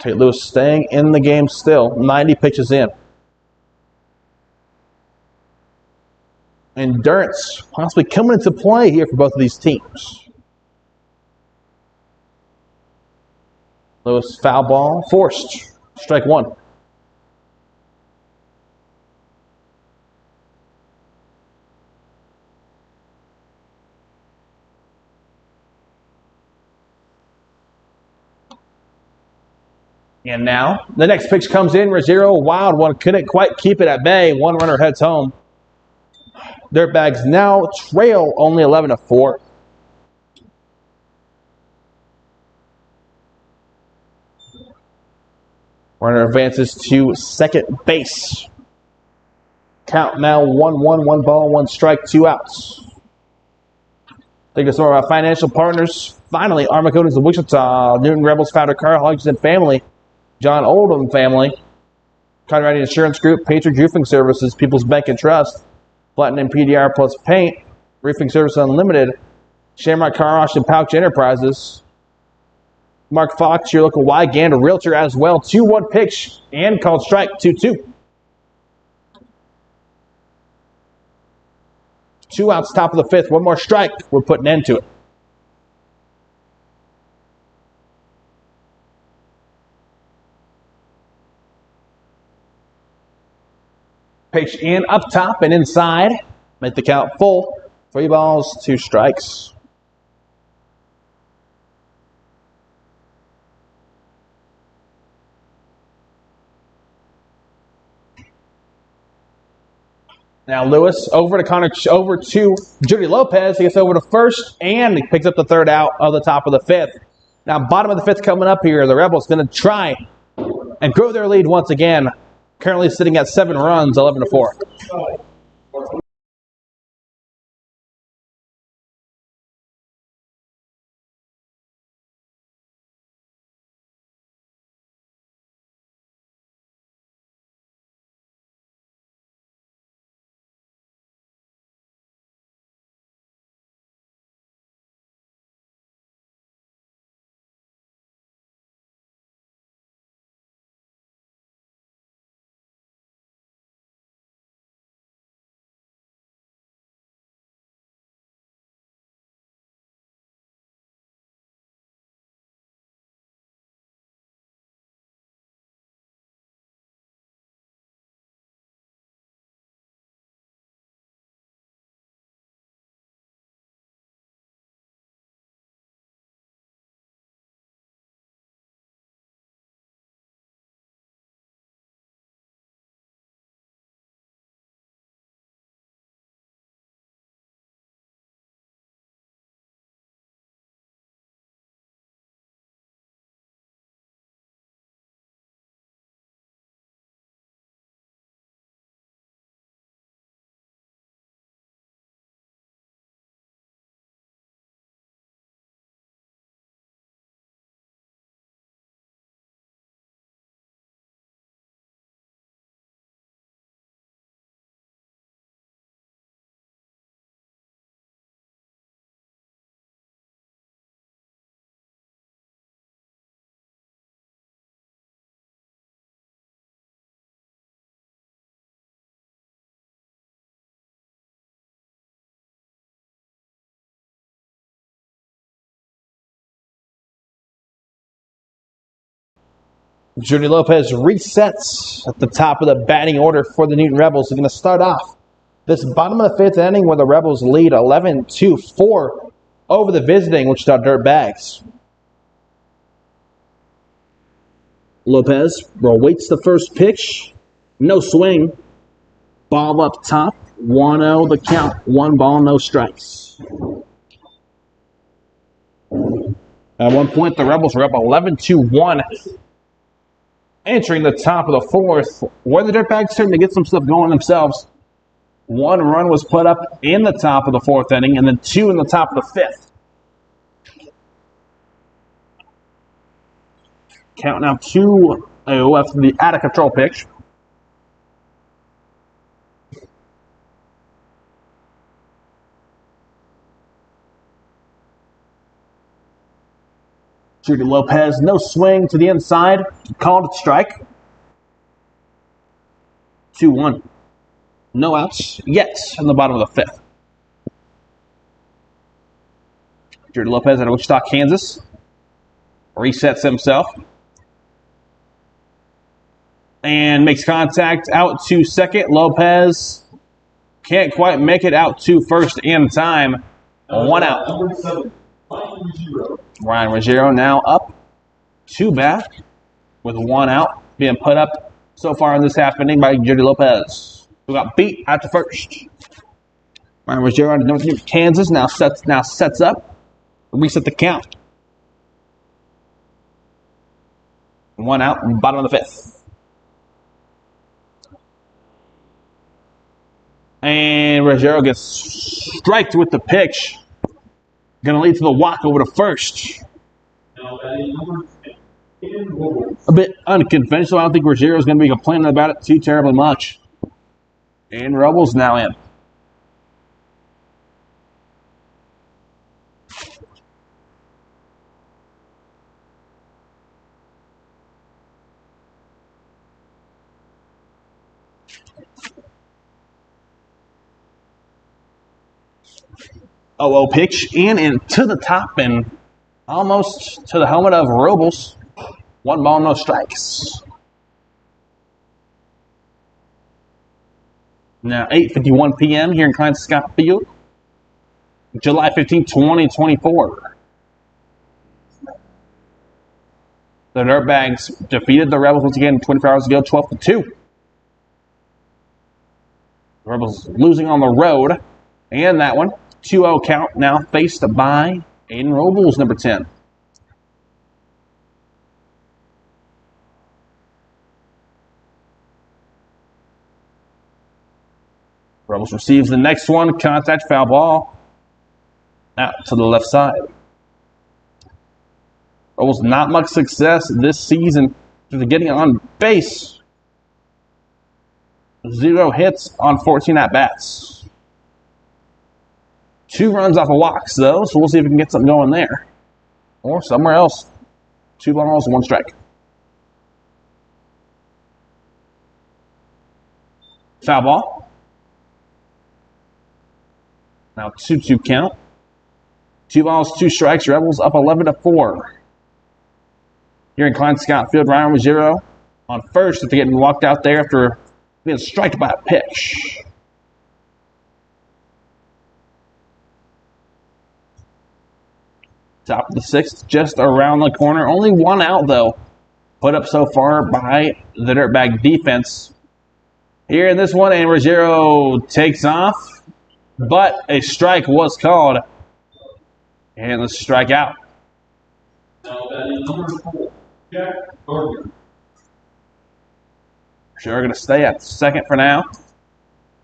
Speaker 1: St. Louis staying in the game still, 90 pitches in. Endurance possibly coming into play here for both of these teams. Lewis foul ball, forced. Strike 1. And now, the next pitch comes in. Rosario, wild one, couldn't quite keep it at bay. 1 runner heads home. Dirtbags now trail only 11-4. Runner advances to second base. Count now 1-1, 1 ball, 1 strike, 2 outs. Thank you to some of our financial partners. Finally, Armacones of Wichita, Newton Rebels founder Carl Hodgson family, John Oldham family, Conrad Insurance Group, Patriot Roofing Services, People's Bank and Trust, Platinum PDR Plus Paint, Roofing Service Unlimited, Shamrock Car Wash and Pouch Enterprises, Mark Fox, your local Y Gander Realtor as well. 2-1 pitch and called strike 2-2. 2 outs, top of the fifth. 1 more strike. We're putting an end to it. Pitch in up top and inside. Make the count full. 3 balls, 2 strikes. Now Lewis over to Judy Lopez. He gets over to first and he picks up the 3rd out of the top of the 5th. Now bottom of the 5th coming up here. The Rebels going to try and grow their lead once again. Currently sitting at 7 runs, 11-4. Jordy Lopez resets at the top of the batting order for the Newton Rebels. They're going to start off this bottom of the fifth inning where the Rebels lead 11-4 over the visiting Wichita Dirtbags. Lopez awaits the first pitch. No swing. Ball up top. 1-0 the count. 1 ball, no strikes. At one point, the Rebels were up 11-1. Entering the top of the fourth, where the Dirtbags starting to get some stuff going themselves. 1 run was put up in the top of the fourth inning, and then 2 in the top of the fifth. Count now 2-0 after the out of control pitch. Jordy Lopez, no swing to the inside. Called it strike. 2-1. No outs yet in the bottom of the fifth. Jordy Lopez out of Wichita, Kansas. Resets himself. And makes contact out to second. Lopez can't quite make it out to first in time. 1 out. Ryan Ruggiero now up 2 bat with 1 out being put up so far in this half inning by Jordy Lopez, who got beat at the first. Ryan Ruggiero out of North Kansas now sets up. Reset the count. 1 out, bottom of the fifth. And Ruggiero gets striked with the pitch. Going to lead to the walk over to first. A bit unconventional. I don't think Ruggiero is going to be complaining about it too terribly much. And Rebels now in. Oh, pitch in and to the top and almost to the helmet of Robles. 1 ball, no strikes. Now 8:51 p.m. here in Klein Scott Field, July 15, 2024. The Dirtbags defeated the Rebels once again 24 hours ago, 12-2. The Rebels losing on the road, and that one. 2-0 count now faced by Aiden Robles, number 10. Robles receives the next one. Contact, foul ball. Out to the left side. Robles not much success this season after getting on base. 0 hits on 14 at-bats. 2 runs off of walks, though, so we'll see if we can get something going there. Or somewhere else. 2 balls, 1 strike. Foul ball. Now 2-2 count. 2 balls, 2 strikes. Rebels up 11-4. Here in Klein Scott Field, Ryan Ruggiero on first after getting walked out there after being struck by a pitch. Top of the sixth, just around the corner. Only 1 out, though, put up so far by the Dirtbag defense. Here in this one, and Ruggiero takes off, but a strike was called. And the strikeout. Ruggiero going to stay at second for now.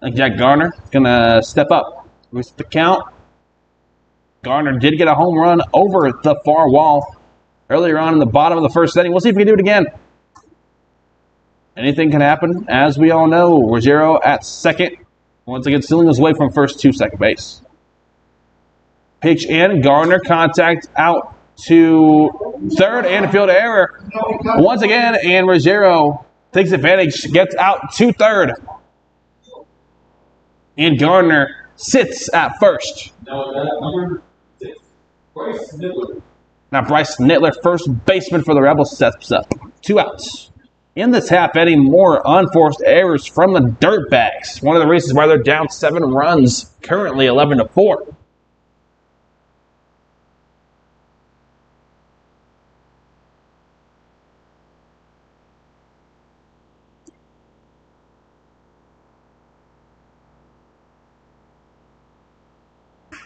Speaker 1: I think Jack Garner going to step up. With the count. Garner did get a home run over the far wall earlier on in the bottom of the first inning. We'll see if we can do it again. Anything can happen, as we all know. Ruggiero at second. Once again, stealing his way from first to second base. Pitch in. Garner contact out to third and a field error. Once again, and Ruggiero takes advantage, gets out to third. And Garner sits at first. Now Bryce Nittler, first baseman for the Rebels, steps up. 2 outs. In this half inning, more unforced errors from the Dirtbags. One of the reasons why they're down 7 runs, currently 11-4.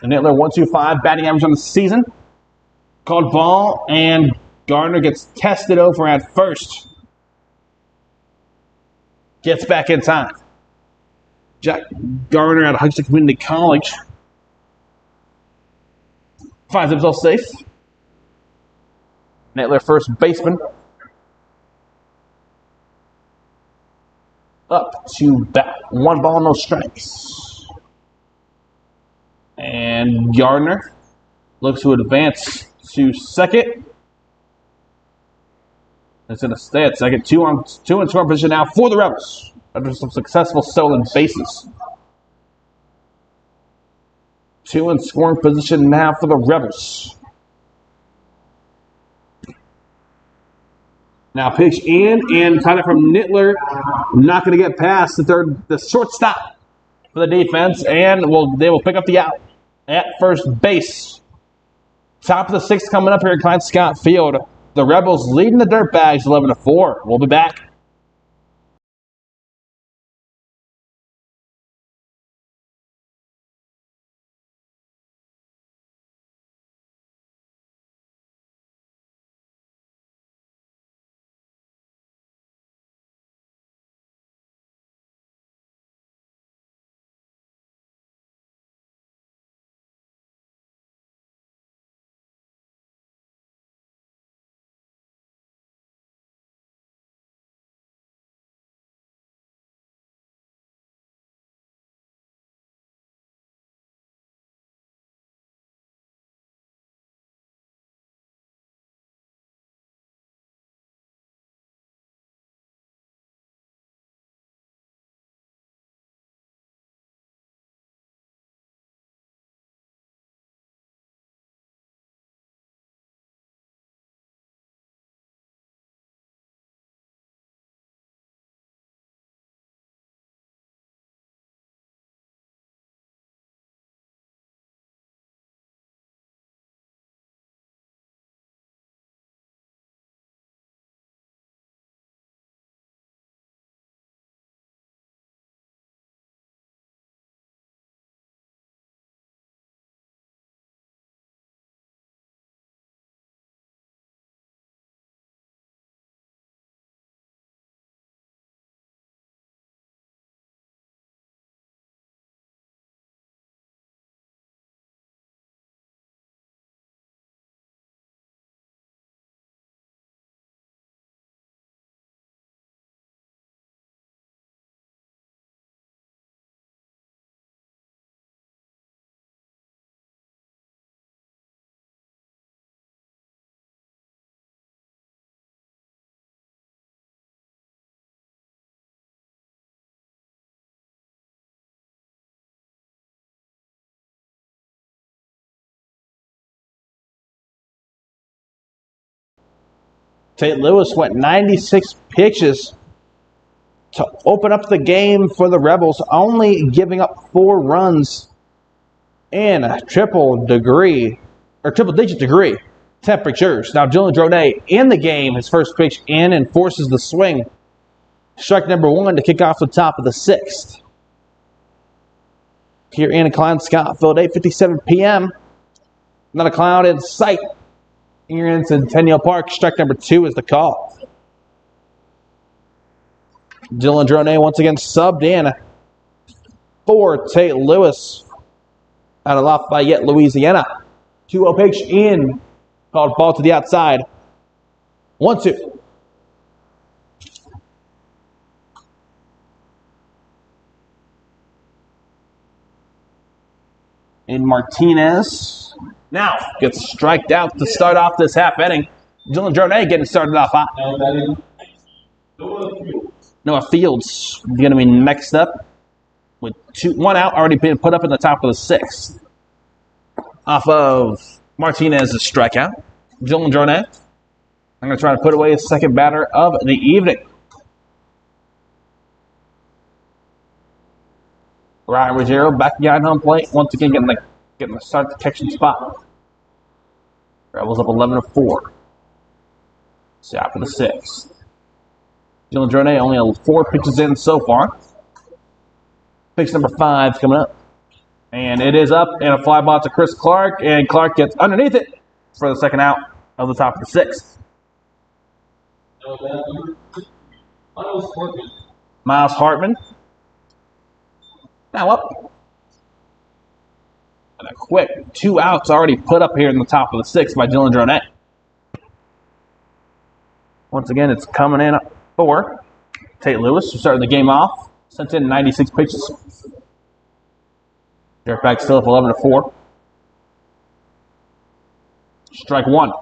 Speaker 1: Nittler 125 batting average on the season. Called ball, and Gardner gets tested over at first. Gets back in time. Jack Gardner out of Wichita Community College finds himself safe. Nittler, first baseman. Up to bat. 1 ball, no strikes. And Gardner looks to advance to second. It's going to stay at second. 2 in scoring position now for the Rebels after some successful stolen bases. 2 in scoring position now for the Rebels. Now pitch in, and kind of from Nittler, not going to get past the shortstop for the defense, and they will pick up the out at first base. Top of the 6th coming up here at Klein Scott Field. The Rebels leading the Dirtbags 11-4. We'll be back. St. Louis went 96 pitches to open up the game for the Rebels, only giving up 4 runs in triple-digit degree temperatures. Now Dylan Droney in the game, his first pitch in, and forces the swing. Strike number 1 to kick off the top of the 6th. Here in Klein Scott Field, 8:57 p.m. Not a cloud in sight. Here in Centennial Park, strike number 2 is the call. Dylan Droney once again subbed in for St. Louis out of Lafayette, Louisiana. 2-0 pitch in, called ball to the outside. 1-2. And Martinez now gets striked out to start off this half inning. Dylan Droney getting started off hot. Noah Fields going to be next up with 1 out already being put up in the top of the 6th. Off of Martinez's strikeout. Dylan Jornet. I'm going to try to put away his second batter of the evening. Ryan Ruggiero back behind home plate. Once again, getting the start detection spot. Rebels up 11-4. So after the 6th. Dylan Jornet only 4 pitches in so far. Pitch number 5 coming up. And it is up, and a fly ball to Chris Clark, and Clark gets underneath it for the second out of the top of the 6th. Miles Hartman. Now up. And a quick 2 outs already put up here in the top of the 6th by Dylan Jornet. Once again, it's coming in for Tate Lewis, who started the game off. Sent in 96 pitches. Dirtbags still up 11-4. Strike 1.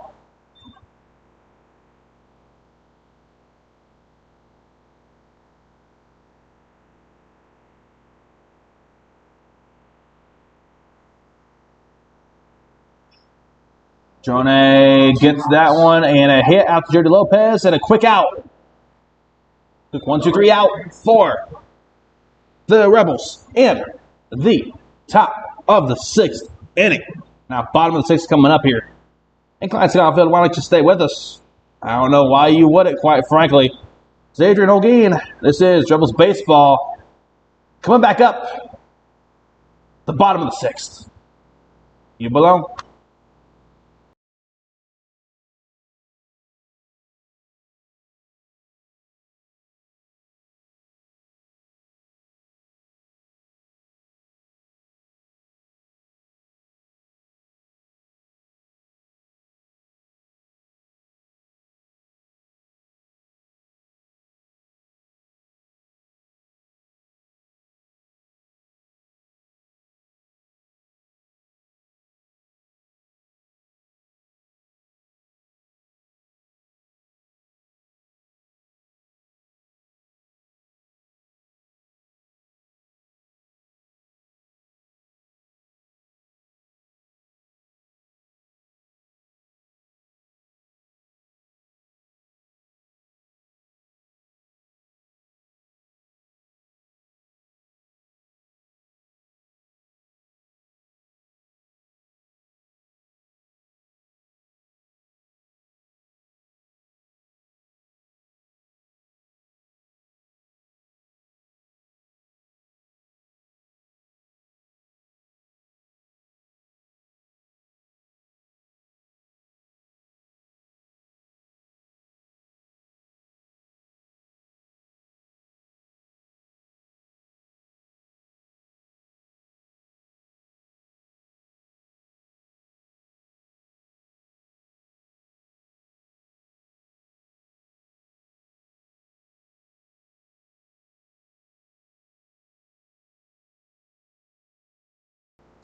Speaker 1: Jornet gets that one, and a hit out to Jordi Lopez, and a quick out. Quick 1, 2, 3 out for the Rebels in the top of the 6th inning. Now, bottom of the 6th coming up here. And Klein Scottfield, why don't you stay with us? I don't know why you wouldn't, quite frankly. It's Adrian Holguin. This is Rebels baseball. Coming back up. The bottom of the 6th. You belong.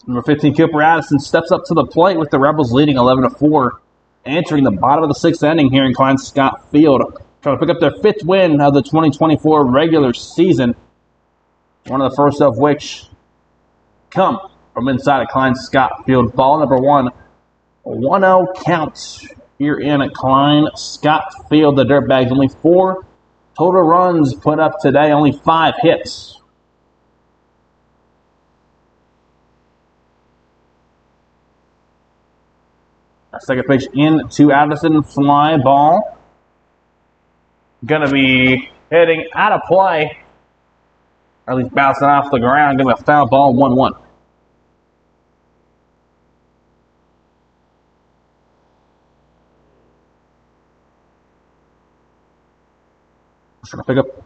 Speaker 1: Number 15, Cooper Addison steps up to the plate with the Rebels leading 11-4. Entering the bottom of the 6th inning here in Klein Scott Field. Trying to pick up their 5th win of the 2024 regular season. One of the first of which come from inside of Klein Scott Field. Ball number 1. 1-0 count here in Klein Scott Field. The Dirtbags only 4 total runs put up today. Only 5 hits. Second pitch in to Addison, fly ball. Gonna be heading out of play, or at least bouncing off the ground. Gonna be a foul ball, 1-1. Just gonna pick up.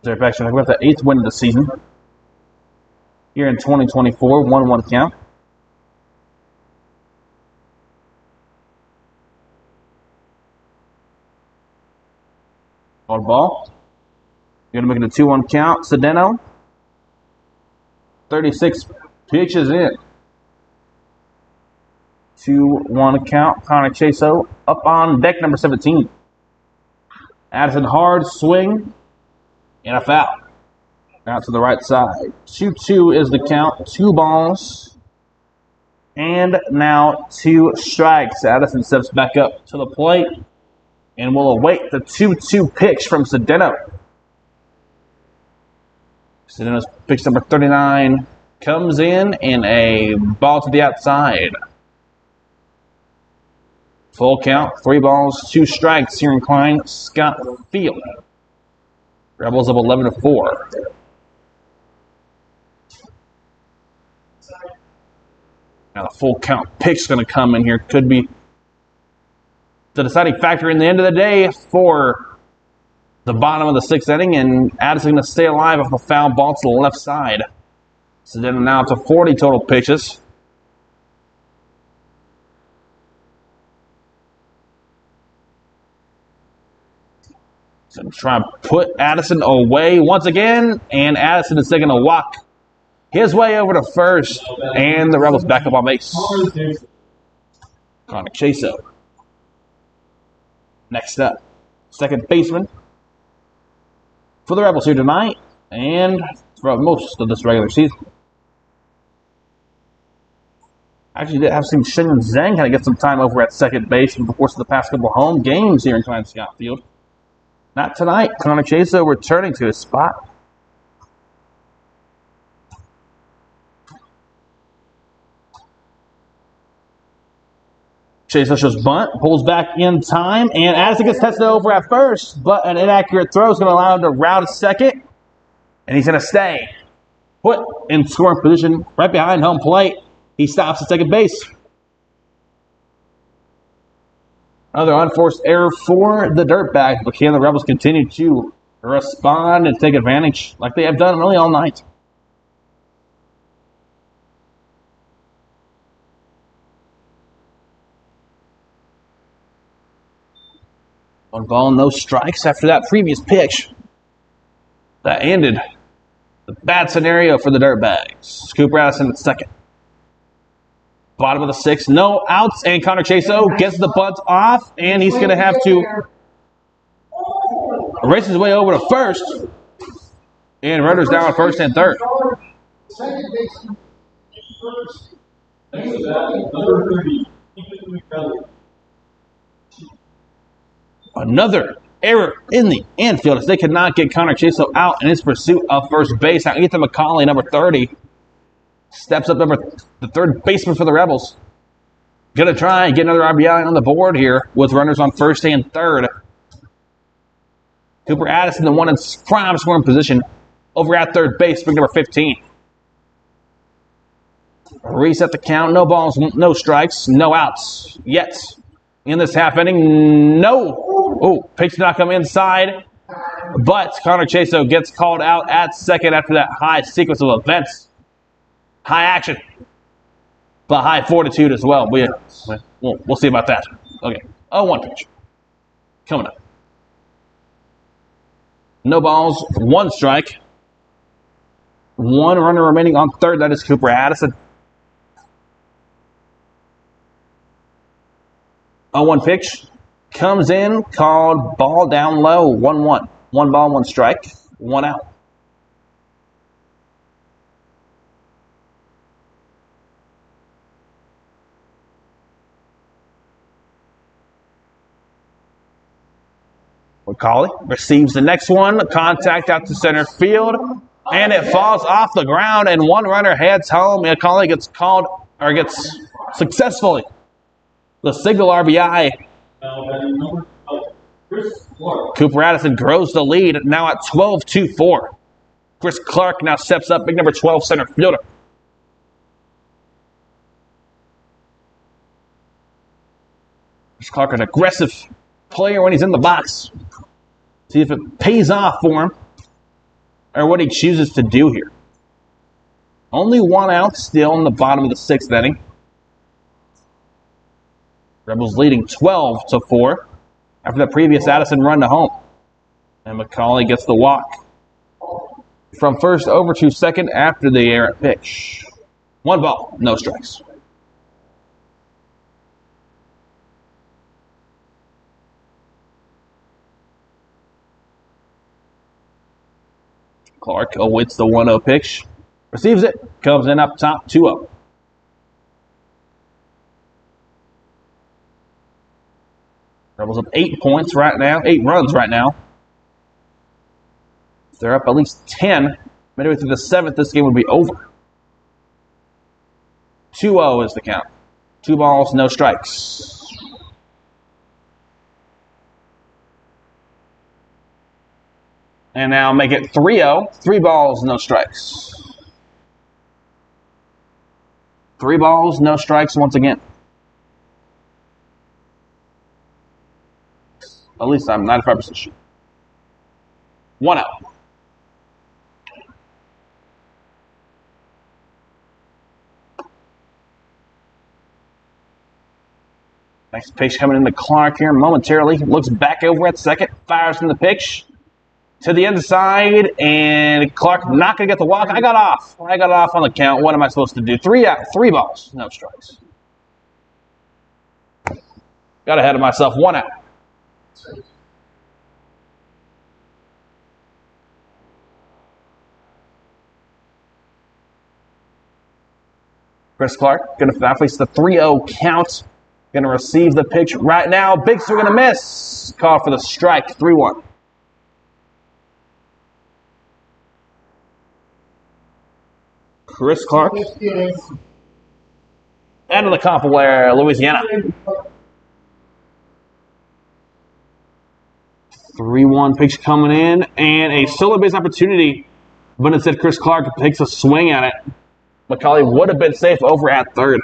Speaker 1: Dirtbags trying to pick up the 8th win of the season here in 2024, 1-1 count. Ball. You're going to make it a 2-1 count. Sedeno. 36 pitches in. 2-1 count. Connor Chaso up on deck number 17. Addison hard swing and a foul. Out to the right side. 2-2 is the count. 2 balls. And now 2 strikes. Addison steps back up to the plate. And we'll await the 2-2 pitch from Sedeno. Sedeno's pitch number 39 comes in a ball to the outside. Full count, 3 balls, 2 strikes here in Klein Scott Field. Rebels up 11-4. Now the full count pitch is going to come in here. Could be the deciding factor in the end of the day for the bottom of the 6th inning, and Addison going to stay alive off a foul ball to the left side. So then now to 40 total pitches. So try and put Addison away once again, and Addison is taking a walk his way over to first, and the Rebels back up on base. Connor Chaso. Next up, second baseman for the Rebels here tonight, and throughout most of this regular season. Actually, did have seen Shin Zhang kind of get some time over at second base in the course of the past couple of home games here in Klein Scott Field. Not tonight. Connor Chaso returning to his spot. Chaso shows bunt, pulls back in time, and Addison gets tested over at first, but an inaccurate throw is going to allow him to route a second, and he's going to stay put in scoring position right behind home plate. He stops at second base. Another unforced error for the Dirtbags, but can the Rebels continue to respond and take advantage like they have done really all night? One ball, no strikes after that previous pitch. That ended the bad scenario for the Dirtbags. Cooper Addison at second. Bottom of the 6th, no outs, and Connor Chaso gets the bunt off, and he's going to have to race his way over to first. And runners down at first and third. Another error in the infield as they could not get Connor Chaso out in his pursuit of first base. Now Ethan McCauley, number 30, steps up the third baseman for the Rebels. Gonna try and get another RBI on the board here with runners on first and third. Cooper Addison, the one in prime scoring position over at third base, for number 15. Reset the count. No balls, no strikes, no outs yet. In this half inning, no. Oh, pitch knock him inside. But Connor Chaso gets called out at second after that high sequence of events. High action, but high fortitude as well. We'll see about that. Okay, 0-1 pitch. Coming up. No balls, 1 strike. 1 runner remaining on third. That is Cooper Addison. 0-1 pitch. Comes in, called ball down low, 1-1. 1 ball, 1 strike, 1 out. McCauley receives the next one. Contact out to center field. And it falls off the ground, and 1 runner heads home. McCauley gets successfully the single RBI. Cooper Addison grows the lead, now at 12-4. Chris Clark now steps up, big number 12 center fielder. Chris Clark, an aggressive player when he's in the box. See if it pays off for him or what he chooses to do here. Only 1 out still in the bottom of the 6th inning. Rebels leading 12-4 after the previous Addison run to home. And McCauley gets the walk from first over to second after the errant pitch. 1 ball, no strikes. Clark awaits the 1-0 pitch. Receives it. Comes in up top 2-0. Rebels up 8 points right now. 8 runs right now. If they're up at least 10 midway through the 7th, this game would be over. 2-0 is the count. 2 balls, no strikes. And now make it 3-0. 3 balls, no strikes. 3 balls, no strikes once again. At least I'm 95% sure. 1 out. Next pitch coming into Clark here momentarily. Looks back over at second. Fires from the pitch to the inside. And Clark not going to get the walk. I got off on the count. What am I supposed to do? 3 out. 3 balls. No strikes. Got ahead of myself. 1 out. Chris Clark going to face the 3-0 count. Going to receive the pitch right now. Big swing and a miss. Call for the strike. 3-1. Chris Clark. End of the Compaware, Louisiana. 3-1 pitch coming in. And a solo base opportunity. But instead, Chris Clark takes a swing at it. McCauley would have been safe over at third.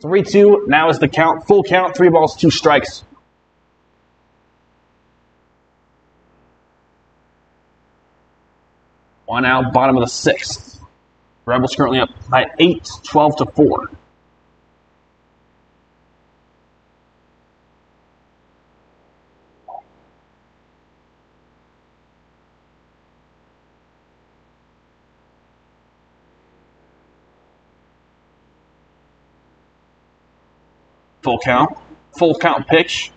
Speaker 1: 3-2. Now is the count. Full count. 3 balls, 2 strikes. One out. Bottom of the 6th. Rebels currently up by 8, 12-4. Full count. Full count pitch.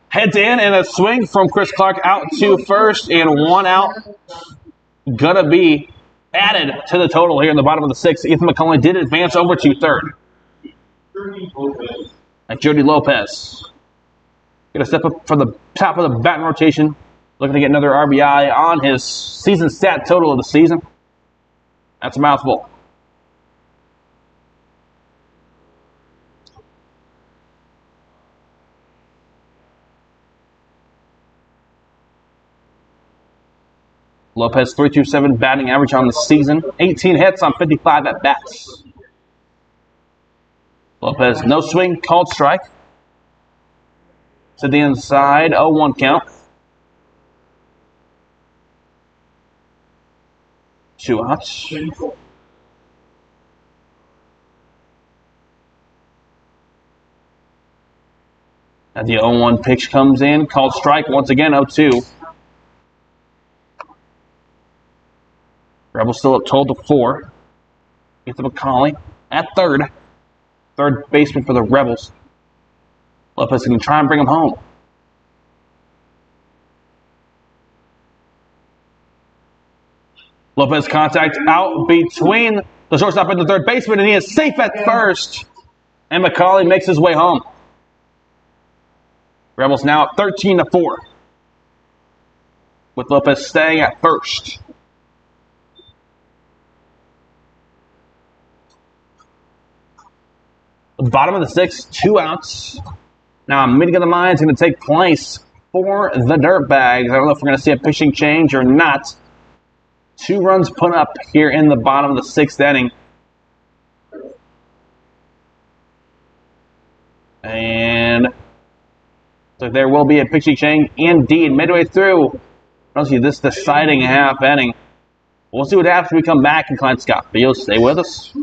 Speaker 1: Heads in and a swing from Chris Clark out to first and 1 out. Gonna be added to the total here in the bottom of the 6th. Ethan McCullough did advance over to third. And Jody Lopez. Gonna step up from the top of the batting rotation. Looking to get another RBI on his season stat total of the season. That's a mouthful. Lopez, 3.27 batting average on the season. 18 hits on 55 at-bats. Lopez, no swing, called strike. To the inside, 0-1 count. 2 outs. And the 0-1 pitch comes in, called strike once again, 0-2. Rebels still up 12-4. Ethan McCauley at third. Third baseman for the Rebels. Lopez can try and bring him home. Lopez contact out between the shortstop and the third baseman, and he is safe at first. And McCauley makes his way home. Rebels now up 13-4. With Lopez staying at first. The bottom of the 6th, 2 outs. Now, a meeting of the minds is going to take place for the Dirtbags. I don't know if we're going to see a pitching change or not. 2 runs put up here in the bottom of the 6th inning. And so there will be a pitching change indeed midway through. I don't see this deciding half inning. We'll see what happens when we come back in Clint Scott Field. Stay with us.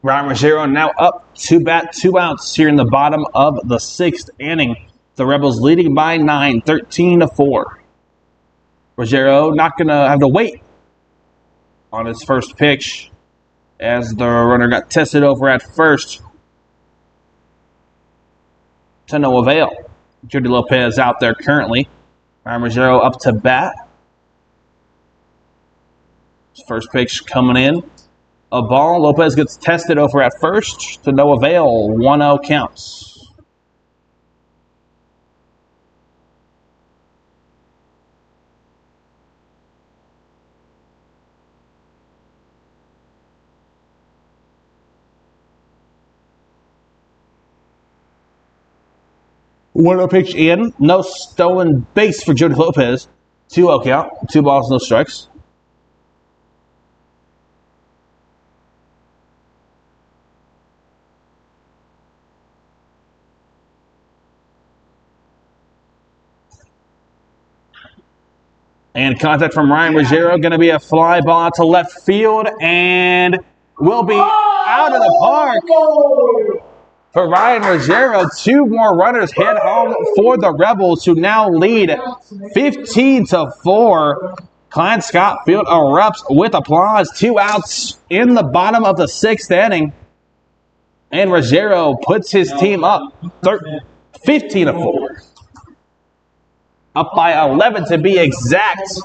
Speaker 1: Ryan Ruggiero now up 2-bat, 2 outs here in the bottom of the 6th inning. The Rebels leading by 9, 13-4. Ruggiero not going to have to wait on his first pitch as the runner got tested over at first. To no avail. Jody Lopez out there currently. Ryan Ruggiero up to bat. His first pitch coming in. A ball. Lopez gets tested over at first. To no avail. 1-0 counts. One pitch in. No stolen base for Jody Lopez. 2-0 count. 2 balls, no strikes. And contact from Ryan Ruggiero. Going to be a fly ball out to left field. And will be out of the park. For Ryan Ruggiero, 2 more runners head home for the Rebels, who now lead 15-4. Clint Scott Field erupts with applause. 2 outs in the bottom of the 6th inning. And Ruggiero puts his team up 15-4. Up by 11 to be exact.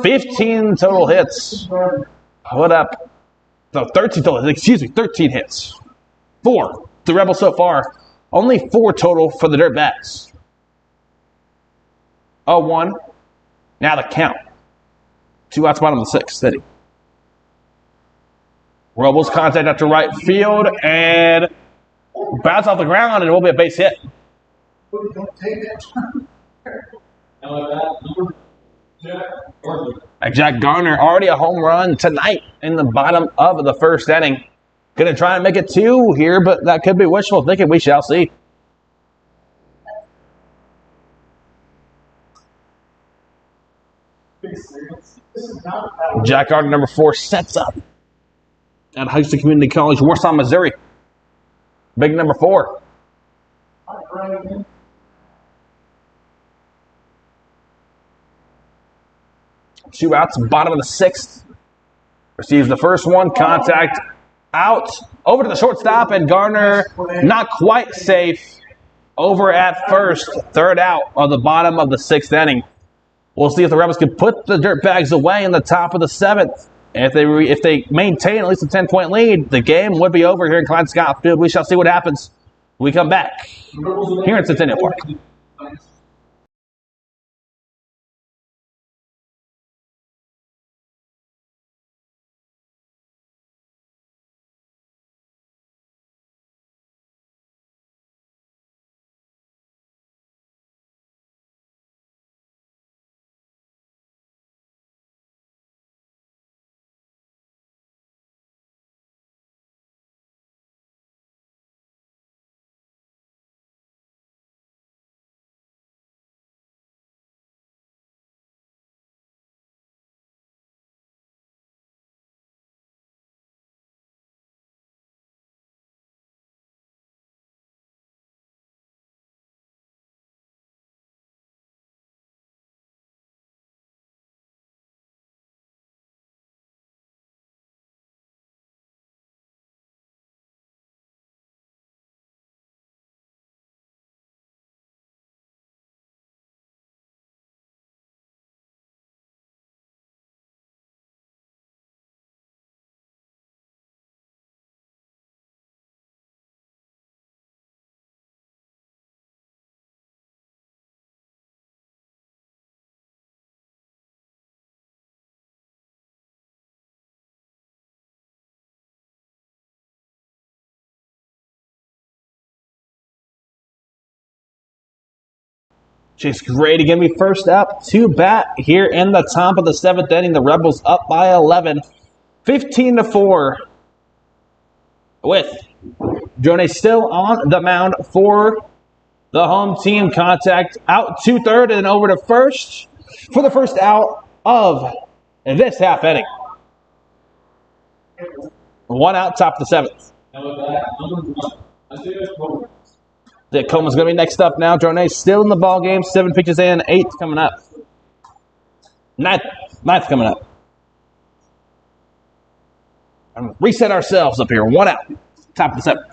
Speaker 1: 15 total hits. Put up. No, 13 total hits. Excuse me, 13 hits. 4. The Rebels so far. Only 4 total for the Dirtbags. 0-1. Now the count. 2 outs bottom of the 6th. Steady. Rebels contact out to right field and bounce off the ground, and it will be a base hit. Jack Garner, already a home run tonight in the bottom of the 1st inning. Going to try and make it 2 here, but that could be wishful thinking. We shall see. Jack Garner, number 4, sets up at Hudson Community College, Warsaw, Missouri. Big number 4. 2 outs, bottom of the 6th. Receives the first one, contact out, over to the shortstop, and Garner not quite safe over at first. 3rd out of the bottom of the 6th inning. We'll see if the Rebels can put the Dirtbags away in the top of the 7th. And if they maintain at least a 10-point lead, the game would be over here in Clint Scott Field. We shall see what happens when we come back here in Centennial Park. Chase Gray to give me first up to bat here in the top of the 7th inning. The Rebels up by 11, 15-4. With Jonah still on the mound for the home team. Contact out to 3rd and over to 1st for the first out of this half inning. 1 out, top of the 7th. The Coma's going to be next up now. Droney still in the ball game. 7 pitches in, 8th coming up. 9th coming up. And reset ourselves up here. 1 out, top of the 7th.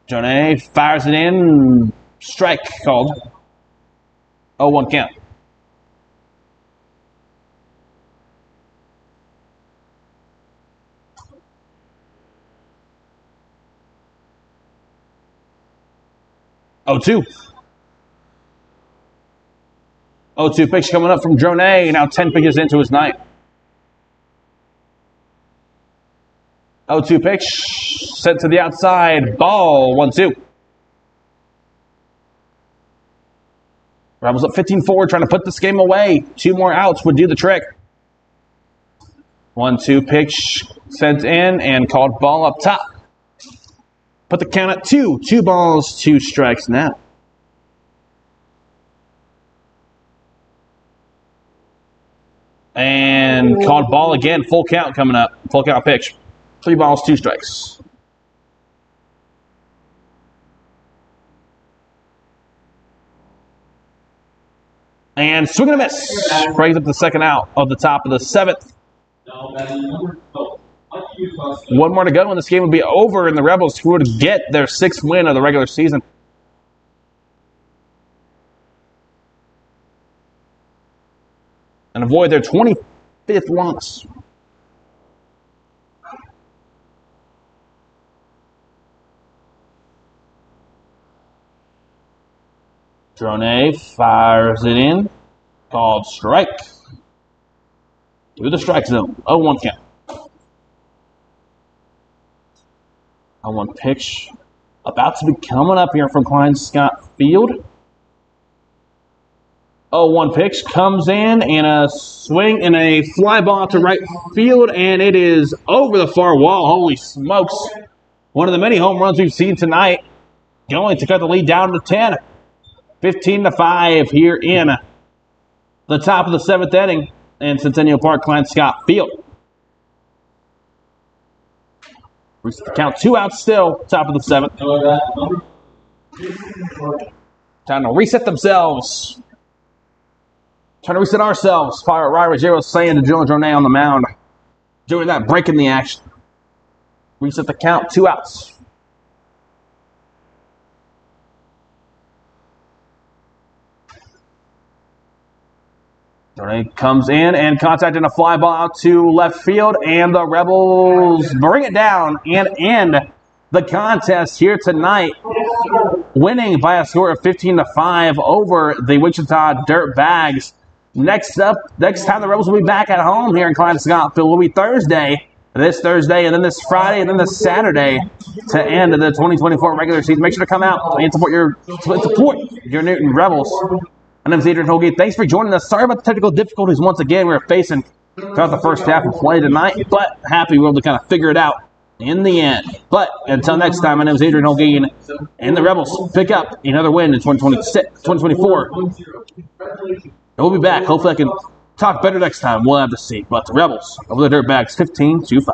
Speaker 1: Droney fires it in. Strike called. 0-1 count. Oh, 2 pitch coming up from Droney. Now 10 pitches into his 9th. 0-2 pitch. Sent to the outside. Ball. 1-2. Rebels up 15-4, trying to put this game away. 2 more outs would do the trick. 1-2 pitch sent in and called ball up top. Put the count at 2. 2 balls, 2 strikes now. And called ball again. Full count coming up. Full count pitch. 3 balls, 2 strikes. And swing and a miss. Brings up the 2nd out of the top of the 7th. 1 more to go, and this game would be over, and the Rebels would get their 6th win of the regular season. And avoid their 25th loss. Droney fires it in. Called strike. To the strike zone. 0-1 count. 0-1 pitch. About to be coming up here from Klein Scott Field. 0-1 pitch comes in and a swing and a fly ball to right field, and it is over the far wall. Holy smokes. One of the many home runs we've seen tonight. Going to cut the lead down to 10. 15-5 here in the top of the 7th inning in Centennial Park, Klein Scott Field. Reset the count, 2 outs still, top of the 7th. Time to reset themselves. Trying to reset ourselves. Pirate Ry Rogero saying to Dylan Droney on the mound. Doing that, breaking the action. Reset the count, 2 outs. Droney comes in and contacting a fly ball out to left field, and the Rebels bring it down and end the contest here tonight, winning by a score of 15-5 over the Wichita Dirtbags. Next time the Rebels will be back at home here in Klein Scott Field will be this Thursday, and then this Friday, and then this Saturday to end the 2024 regular season. Make sure to come out and support your Newton Rebels. My name is Adrian Holgate. Thanks for joining us. Sorry about the technical difficulties once again we were facing throughout the first half of play tonight, but happy we were able to kind of figure it out in the end. But until next time, my name is Adrian Holgate, and the Rebels pick up another win in 2024. And we'll be back. Hopefully I can talk better next time. We'll have to see. But the Rebels over the Dirtbags 15-5.